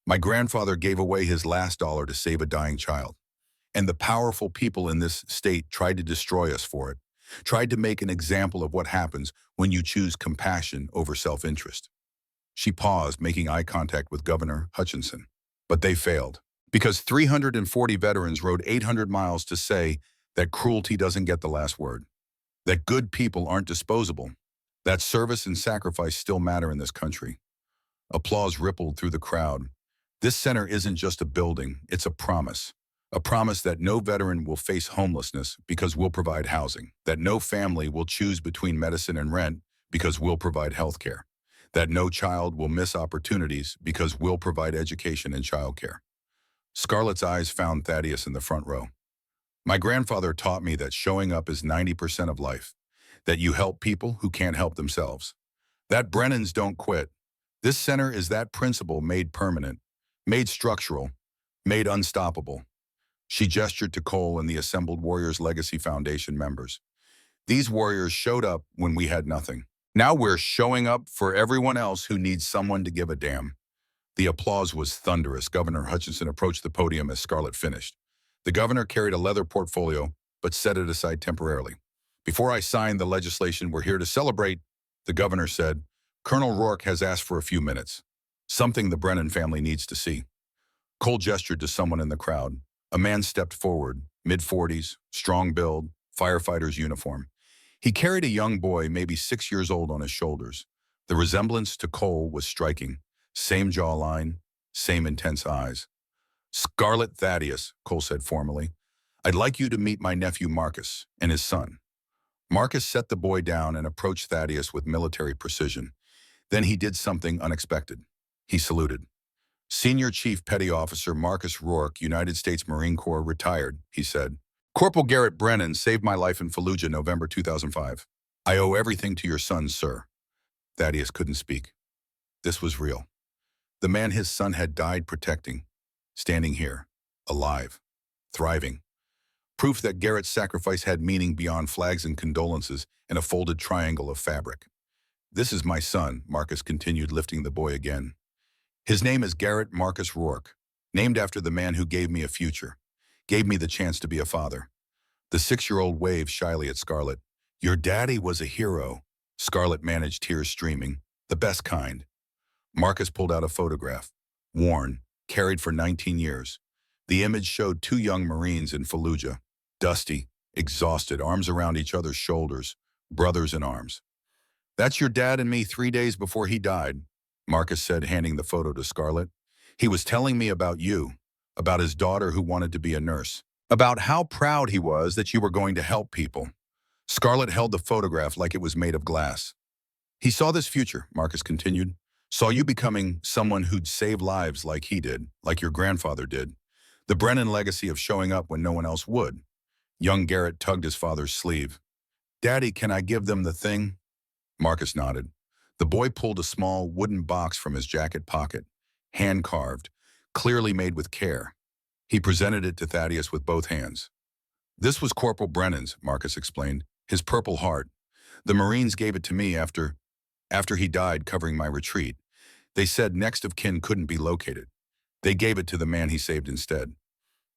My grandfather gave away his last dollar to save a dying child. And the powerful people in this state tried to destroy us for it, tried to make an example of what happens when you choose compassion over self-interest. She paused, making eye contact with Governor Hutchinson. But they failed, because 340 veterans rode 800 miles to say that cruelty doesn't get the last word, that good people aren't disposable, that service and sacrifice still matter in this country. Applause rippled through the crowd. This center isn't just a building, it's a promise. A promise that no veteran will face homelessness because we'll provide housing, that no family will choose between medicine and rent because we'll provide health care, that no child will miss opportunities because we'll provide education and childcare. Scarlett's eyes found Thaddeus in the front row. My grandfather taught me that showing up is 90% of life, that you help people who can't help themselves, that Brennans don't quit. This center is that principle made permanent, made structural, made unstoppable. She gestured to Cole and the assembled Warriors Legacy Foundation members. These warriors showed up when we had nothing. Now we're showing up for everyone else who needs someone to give a damn. The applause was thunderous. Governor Hutchinson approached the podium as Scarlett finished. The governor carried a leather portfolio, but set it aside temporarily. Before I sign the legislation we're here to celebrate, the governor said, Colonel Rourke has asked for a few minutes. Something the Brennan family needs to see. Cole gestured to someone in the crowd. A man stepped forward, mid-40s, strong build, firefighter's uniform. He carried a young boy, maybe 6 years old, on his shoulders. The resemblance to Cole was striking. Same jawline, same intense eyes. Scarlett Thaddeus, Cole said formally. I'd like you to meet my nephew Marcus and his son. Marcus set the boy down and approached Thaddeus with military precision. Then he did something unexpected. He saluted. Senior Chief Petty Officer Marcus Rourke, United States Marine Corps, retired, he said. Corporal Garrett Brennan saved my life in Fallujah, November 2005. I owe everything to your son, sir. Thaddeus couldn't speak. This was real. The man his son had died protecting, standing here, alive, thriving. Proof that Garrett's sacrifice had meaning beyond flags and condolences and a folded triangle of fabric. This is my son, Marcus continued, lifting the boy again. His name is Garrett Marcus Rourke, named after the man who gave me a future, gave me the chance to be a father. The 6-year-old waved shyly at Scarlett. Your daddy was a hero. Scarlett managed, tears streaming. The best kind. Marcus pulled out a photograph, worn, carried for 19 years. The image showed 2 young Marines in Fallujah, dusty, exhausted, arms around each other's shoulders, brothers in arms. That's your dad and me 3 days before he died, Marcus said, handing the photo to Scarlett. He was telling me about you, about his daughter who wanted to be a nurse, about how proud he was that you were going to help people. Scarlett held the photograph like it was made of glass. He saw this future, Marcus continued, saw you becoming someone who'd save lives like he did, like your grandfather did. The Brennan legacy of showing up when no one else would. Young Garrett tugged his father's sleeve. Daddy, can I give them the thing? Marcus nodded. The boy pulled a small wooden box from his jacket pocket, hand-carved, clearly made with care. He presented it to Thaddeus with both hands. This was Corporal Brennan's, Marcus explained, his Purple Heart. The Marines gave it to me after he died covering my retreat. They said next of kin couldn't be located. They gave it to the man he saved instead.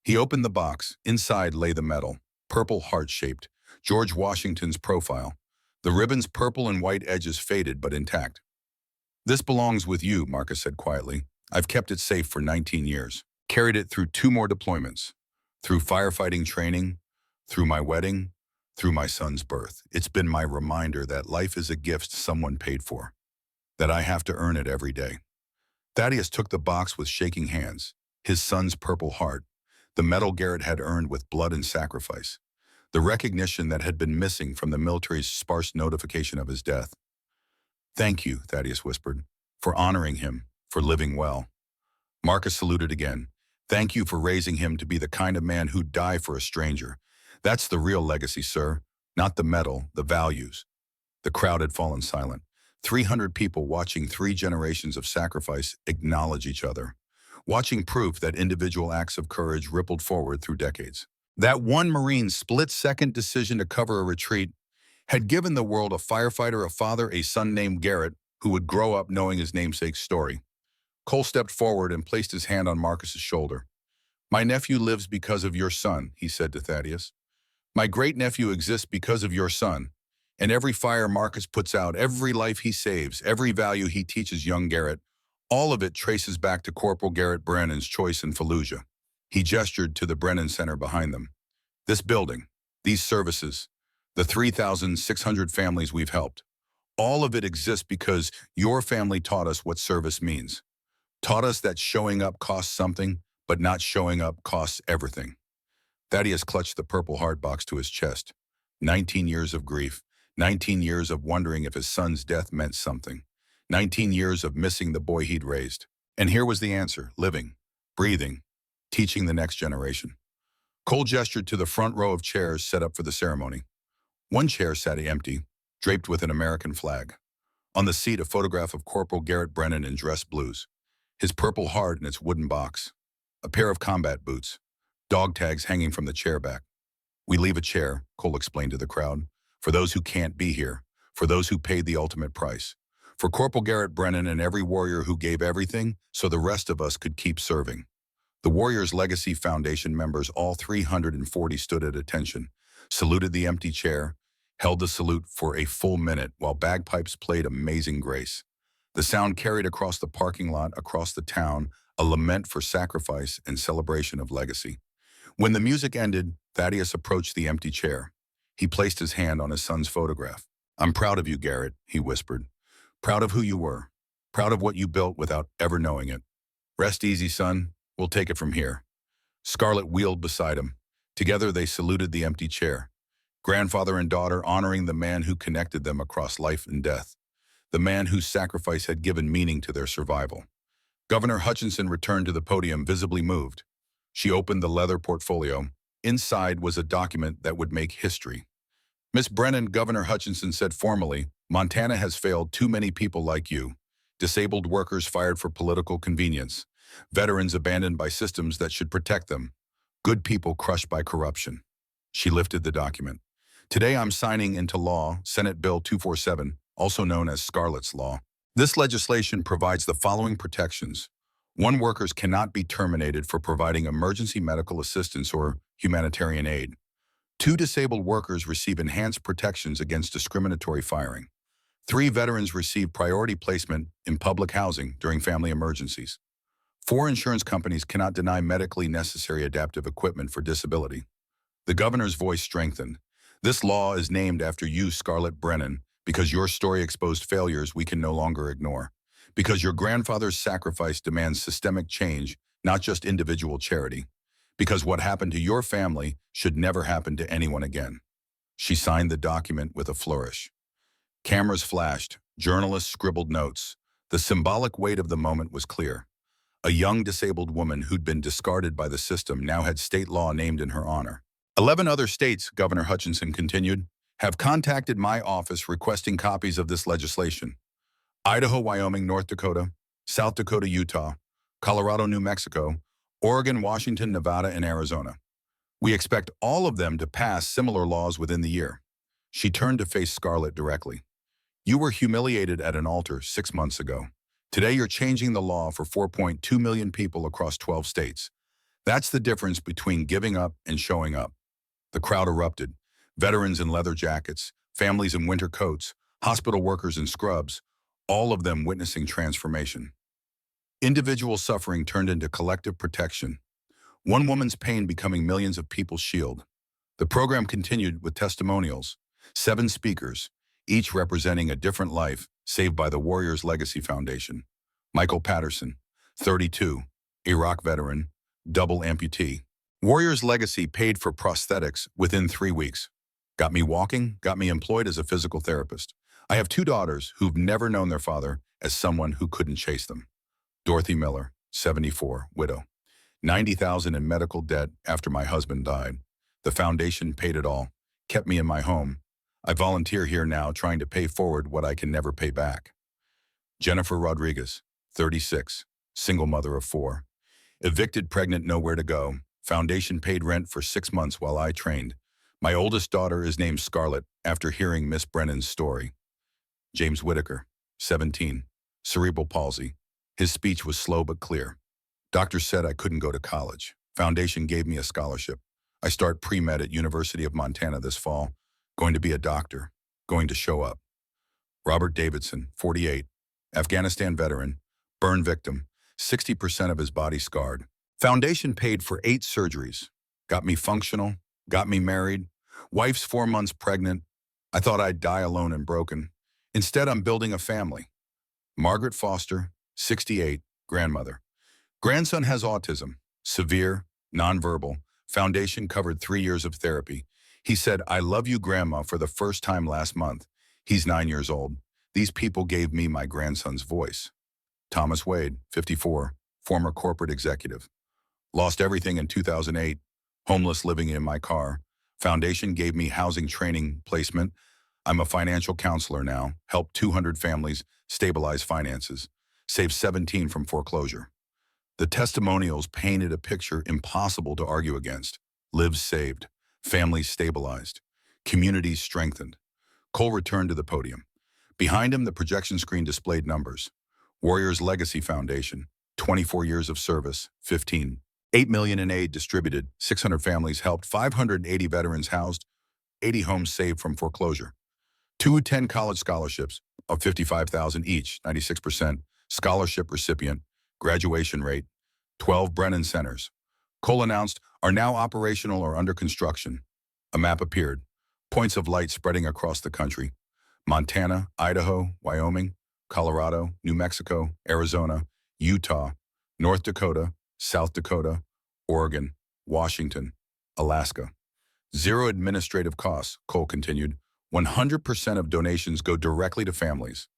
He opened the box. Inside lay the medal, purple heart-shaped, George Washington's profile. The ribbon's purple and white edges faded but intact. This belongs with you, Marcus said quietly. I've kept it safe for 19 years. Carried it through 2 more deployments. Through firefighting training, through my wedding, through my son's birth. It's been my reminder that life is a gift someone paid for, that I have to earn it every day. Thaddeus took the box with shaking hands, his son's Purple Heart, the medal Garrett had earned with blood and sacrifice, the recognition that had been missing from the military's sparse notification of his death. Thank you, Thaddeus whispered, for honoring him, for living well. Marcus saluted again. Thank you for raising him to be the kind of man who'd die for a stranger. That's the real legacy, sir, not the medal, the values. The crowd had fallen silent. 300 people watching 3 generations of sacrifice acknowledge each other, watching proof that individual acts of courage rippled forward through decades. That one Marine's split-second decision to cover a retreat had given the world a firefighter, a father, a son named Garrett, who would grow up knowing his namesake's story. Cole stepped forward and placed his hand on Marcus's shoulder. My nephew lives because of your son, he said to Thaddeus. My great-nephew exists because of your son. And every fire Marcus puts out, every life he saves, every value he teaches young Garrett, all of it traces back to Corporal Garrett Brennan's choice in Fallujah. He gestured to the Brennan Center behind them. This building, these services, the 3,600 families we've helped, all of it exists because your family taught us what service means. Taught us that showing up costs something, but not showing up costs everything. Thaddeus clutched the Purple Heart box to his chest. 19 years of grief, 19 years of wondering if his son's death meant something, 19 years of missing the boy he'd raised. And here was the answer, living, breathing, teaching the next generation. Cole gestured to the front row of chairs set up for the ceremony. One chair sat empty, draped with an American flag. On the seat, a photograph of Corporal Garrett Brennan in dress blues, his Purple Heart in its wooden box, a pair of combat boots, dog tags hanging from the chair back. We leave a chair, Cole explained to the crowd, for those who can't be here, for those who paid the ultimate price, for Corporal Garrett Brennan and every warrior who gave everything so the rest of us could keep serving. The Warriors Legacy Foundation members, all 340, stood at attention, saluted the empty chair, held the salute for a full minute while bagpipes played Amazing Grace. The sound carried across the parking lot, across the town, a lament for sacrifice and celebration of legacy. When the music ended, Thaddeus approached the empty chair. He placed his hand on his son's photograph. I'm proud of you, Garrett, he whispered. Proud of who you were. Proud of what you built without ever knowing it. Rest easy, son. We'll take it from here. Scarlett wheeled beside him. Together they saluted the empty chair. Grandfather and daughter honoring the man who connected them across life and death. The man whose sacrifice had given meaning to their survival. Governor Hutchinson returned to the podium visibly moved. She opened the leather portfolio. Inside was a document that would make history. Miss Brennan, Governor Hutchinson said formally, Montana has failed too many people like you. Disabled workers fired for political convenience. Veterans abandoned by systems that should protect them. Good people crushed by corruption. She lifted the document. Today I'm signing into law Senate Bill 247, also known as Scarlett's Law. This legislation provides the following protections. One, workers cannot be terminated for providing emergency medical assistance or humanitarian aid. Two, disabled workers receive enhanced protections against discriminatory firing. Three, veterans receive priority placement in public housing during family emergencies. Four, insurance companies cannot deny medically necessary adaptive equipment for disability. The governor's voice strengthened. This law is named after you, Scarlett Brennan, because your story exposed failures we can no longer ignore. Because your grandfather's sacrifice demands systemic change, not just individual charity. Because what happened to your family should never happen to anyone again. She signed the document with a flourish. Cameras flashed, journalists scribbled notes. The symbolic weight of the moment was clear. A young disabled woman who'd been discarded by the system now had state law named in her honor. 11 other states, Governor Hutchinson continued, have contacted my office requesting copies of this legislation. Idaho, Wyoming, North Dakota, South Dakota, Utah, Colorado, New Mexico, Oregon, Washington, Nevada, and Arizona. We expect all of them to pass similar laws within the year. She turned to face Scarlett directly. You were humiliated at an altar 6 months ago. Today you're changing the law for 4.2 million people across 12 states. That's the difference between giving up and showing up. The crowd erupted. Veterans in leather jackets, families in winter coats, hospital workers in scrubs, all of them witnessing transformation. Individual suffering turned into collective protection. One woman's pain becoming millions of people's shield. The program continued with testimonials. 7 speakers, each representing a different life, saved by the Warriors Legacy Foundation. Michael Patterson, 32, Iraq veteran, double amputee. Warriors Legacy paid for prosthetics within 3 weeks. Got me walking, got me employed as a physical therapist. I have 2 daughters who've never known their father as someone who couldn't chase them. Dorothy Miller, 74, widow. $90,000 in medical debt after my husband died. The foundation paid it all, kept me in my home. I volunteer here now trying to pay forward what I can never pay back. Jennifer Rodriguez, 36, single mother of 4. Evicted, pregnant, nowhere to go. Foundation paid rent for 6 months while I trained. My oldest daughter is named Scarlett after hearing Miss Brennan's story. James Whitaker, 17, cerebral palsy. His speech was slow but clear. Doctors said I couldn't go to college. Foundation gave me a scholarship. I start pre-med at University of Montana this fall. Going to be a doctor. Going to show up. Robert Davidson, 48, Afghanistan veteran, burn victim, 60% of his body scarred. Foundation paid for 8 surgeries. Got me functional, got me married. Wife's 4 months pregnant. I thought I'd die alone and broken. Instead, I'm building a family. Margaret Foster, 68, grandmother. Grandson has autism, severe, nonverbal. Foundation covered 3 years of therapy. He said, I love you, Grandma, for the first time last month. He's 9 years old. These people gave me my grandson's voice. Thomas Wade, 54, former corporate executive. Lost everything in 2008, homeless living in my car. Foundation gave me housing training placement. I'm a financial counselor now, helped 200 families stabilize finances, saved 17 from foreclosure. The testimonials painted a picture impossible to argue against. Lives saved, families stabilized, communities strengthened. Cole returned to the podium. Behind him, the projection screen displayed numbers. Warriors Legacy Foundation, 24 years of service, 15. 8 million in aid distributed, 600 families helped, 580 veterans housed, 80 homes saved from foreclosure. 210 college scholarships of 55,000 each, 96%. Scholarship recipient, graduation rate, 12 Brennan Centers. Cole announced, are now operational or under construction. A map appeared, points of light spreading across the country. Montana, Idaho, Wyoming, Colorado, New Mexico, Arizona, Utah, North Dakota, South Dakota, Oregon, Washington, Alaska. Zero administrative costs, Cole continued. 100% of donations go directly to families.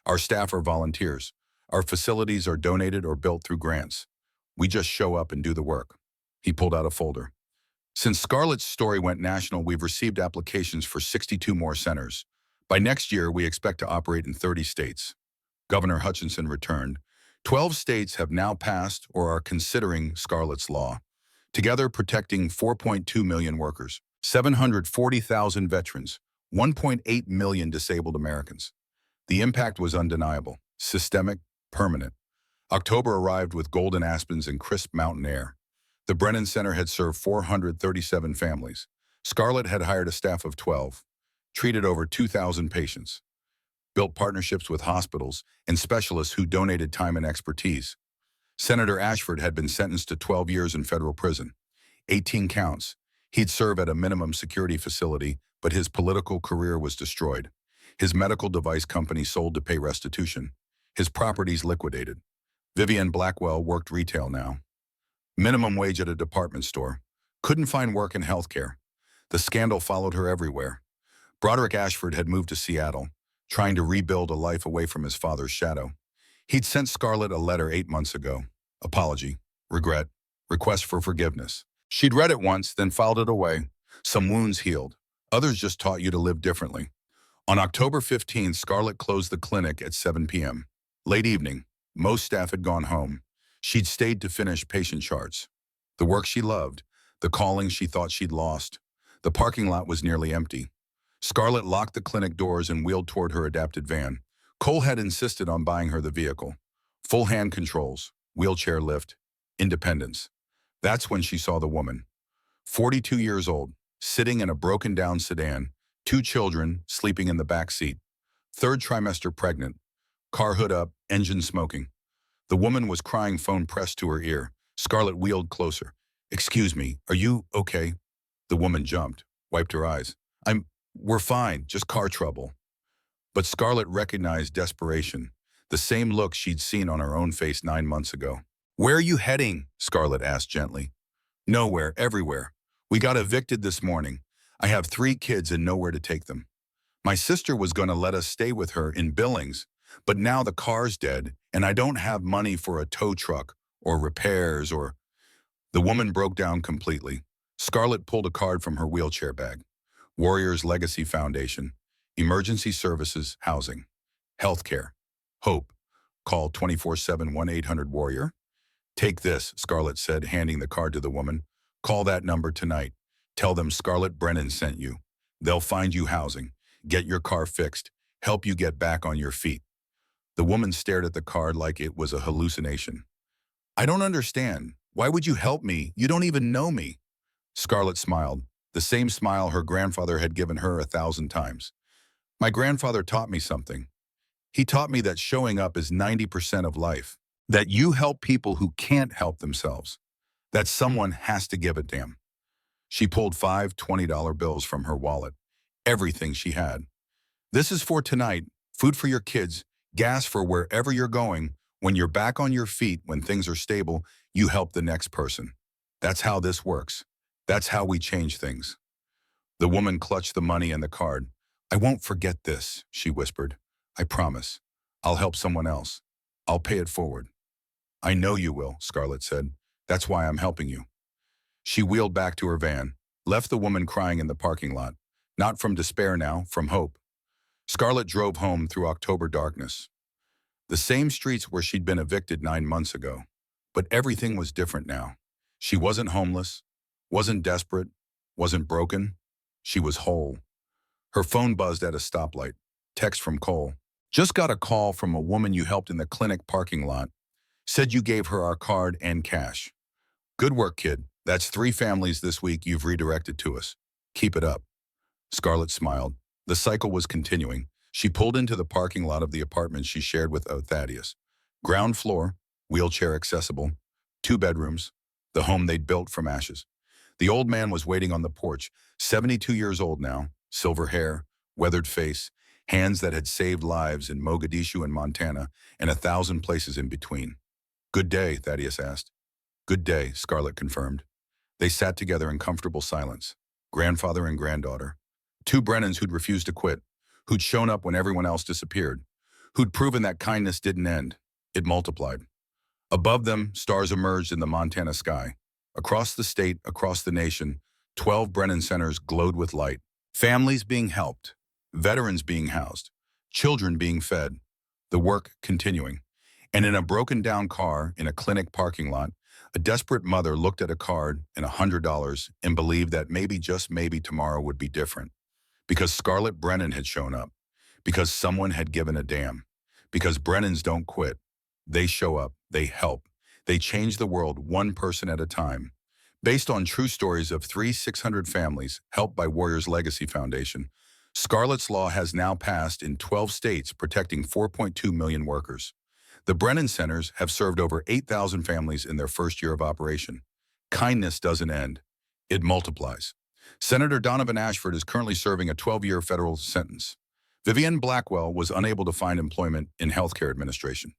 Our staff are volunteers. Our facilities are donated or built through grants. We just show up and do the work. He pulled out a folder. Since Scarlett's story went national, we've received applications for 62 more centers. By next year, we expect to operate in 30 states. Governor Hutchinson returned. 12 states have now passed or are considering Scarlett's Law, together protecting 4.2 million workers, 740,000 veterans, 1.8 million disabled Americans. The impact was undeniable, systemic, permanent. October arrived with golden aspens and crisp mountain air. The Brennan Center had served 437 families. Scarlett had hired a staff of 12, treated over 2,000 patients, built partnerships with hospitals and specialists who donated time and expertise. Senator Ashford had been sentenced to 12 years in federal prison, 18 counts. He'd serve at a minimum security facility, but his political career was destroyed. His medical device company sold to pay restitution. His properties liquidated. Vivian Blackwell worked retail now. Minimum wage at a department store. Couldn't find work in healthcare. The scandal followed her everywhere. Broderick Ashford had moved to Seattle, trying to rebuild a life away from his father's shadow. He'd sent Scarlett a letter 8 months ago. Apology, regret, request for forgiveness. She'd read it once, then filed it away. Some wounds healed. Others just taught you to live differently. On October 15th, Scarlett closed the clinic at 7 p.m. Late evening. Most staff had gone home. She'd stayed to finish patient charts. The work she loved, the calling she thought she'd lost. The parking lot was nearly empty. Scarlett locked the clinic doors and wheeled toward her adapted van. Cole had insisted on buying her the vehicle. Full hand controls, wheelchair lift, independence. That's when she saw the woman. 42 years old, sitting in a broken-down sedan, 2 children sleeping in the back seat. 3rd trimester pregnant, car hood up, engine smoking. The woman was crying, phone pressed to her ear. Scarlett wheeled closer. "Excuse me, are you okay?" The woman jumped, wiped her eyes. We're fine, just car trouble." But Scarlett recognized desperation, the same look she'd seen on her own face 9 months ago. "Where are you heading?" Scarlett asked gently. "Nowhere, everywhere. We got evicted this morning. I have 3 kids and nowhere to take them. My sister was going to let us stay with her in Billings, but now the car's dead and I don't have money for a tow truck or repairs or—" The woman broke down completely. Scarlett pulled a card from her wheelchair bag. Warriors Legacy Foundation, Emergency Services, Housing, Healthcare, Hope. Call 24/7 1-800-WARRIOR. "Take this," Scarlett said, handing the card to the woman. "Call that number tonight. Tell them Scarlett Brennan sent you. They'll find you housing, get your car fixed, help you get back on your feet." The woman stared at the card like it was a hallucination. "I don't understand. Why would you help me? You don't even know me." Scarlett smiled, the same smile her grandfather had given her 1,000 times. "My grandfather taught me something. He taught me that showing up is 90% of life, that you help people who can't help themselves, that someone has to give a damn." She pulled 5 $20 bills from her wallet, everything she had. "This is for tonight, food for your kids, gas for wherever you're going. When you're back on your feet, when things are stable, you help the next person. That's how this works. That's how we change things." The woman clutched the money and the card. "I won't forget this," she whispered. "I promise. I'll help someone else. I'll pay it forward." "I know you will," Scarlett said. "That's why I'm helping you." She wheeled back to her van, left the woman crying in the parking lot. Not from despair now, from hope. Scarlett drove home through October darkness. The same streets where she'd been evicted 9 months ago. But everything was different now. She wasn't homeless, wasn't desperate, wasn't broken. She was whole. Her phone buzzed at a stoplight. Text from Cole. "Just got a call from a woman you helped in the clinic parking lot. Said you gave her our card and cash. Good work, kid. That's 3 families this week you've redirected to us. Keep it up." Scarlett smiled. The cycle was continuing. She pulled into the parking lot of the apartment she shared with Thaddeus. Ground floor, wheelchair accessible, 2 bedrooms, the home they'd built from ashes. The old man was waiting on the porch, 72 years old now, silver hair, weathered face, hands that had saved lives in Mogadishu and Montana, and 1,000 places in between. "Good day," Thaddeus asked. "Good day," Scarlett confirmed. They sat together in comfortable silence, grandfather and granddaughter. Two Brennans who'd refused to quit, who'd shown up when everyone else disappeared, who'd proven that kindness didn't end. It multiplied. Above them, stars emerged in the Montana sky. Across the state, across the nation, 12 Brennan centers glowed with light. Families being helped, veterans being housed, children being fed, the work continuing. And in a broken-down car in a clinic parking lot, a desperate mother looked at a card and $100 and believed that maybe, just maybe, tomorrow would be different. Because Scarlett Brennan had shown up. Because someone had given a damn. Because Brennans don't quit. They show up. They help. They change the world one person at a time. Based on true stories of 600 families helped by Warriors Legacy Foundation, Scarlett's Law has now passed in 12 states, protecting 4.2 million workers. The Brennan Centers have served over 8,000 families in their first year of operation. Kindness doesn't end. It multiplies. Senator Donovan Ashford is currently serving a 12-year federal sentence. Vivienne Blackwell was unable to find employment in healthcare administration.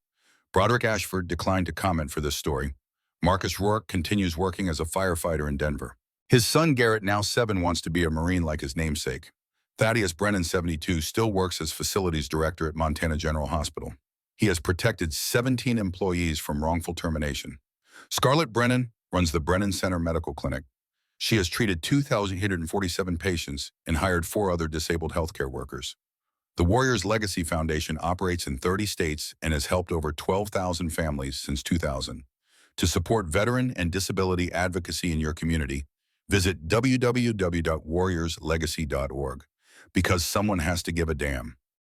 Broderick Ashford declined to comment for this story. Marcus Rourke continues working as a firefighter in Denver. His son Garrett, now 7, wants to be a Marine like his namesake. Thaddeus Brennan, 72, still works as facilities director at Montana General Hospital. He has protected 17 employees from wrongful termination. Scarlett Brennan runs the Brennan Center Medical Clinic. She has treated 2,847 patients and hired 4 other disabled healthcare workers. The Warriors Legacy Foundation operates in 30 states and has helped over 12,000 families since 2000. To support veteran and disability advocacy in your community, visit www.warriorslegacy.org, because someone has to give a damn.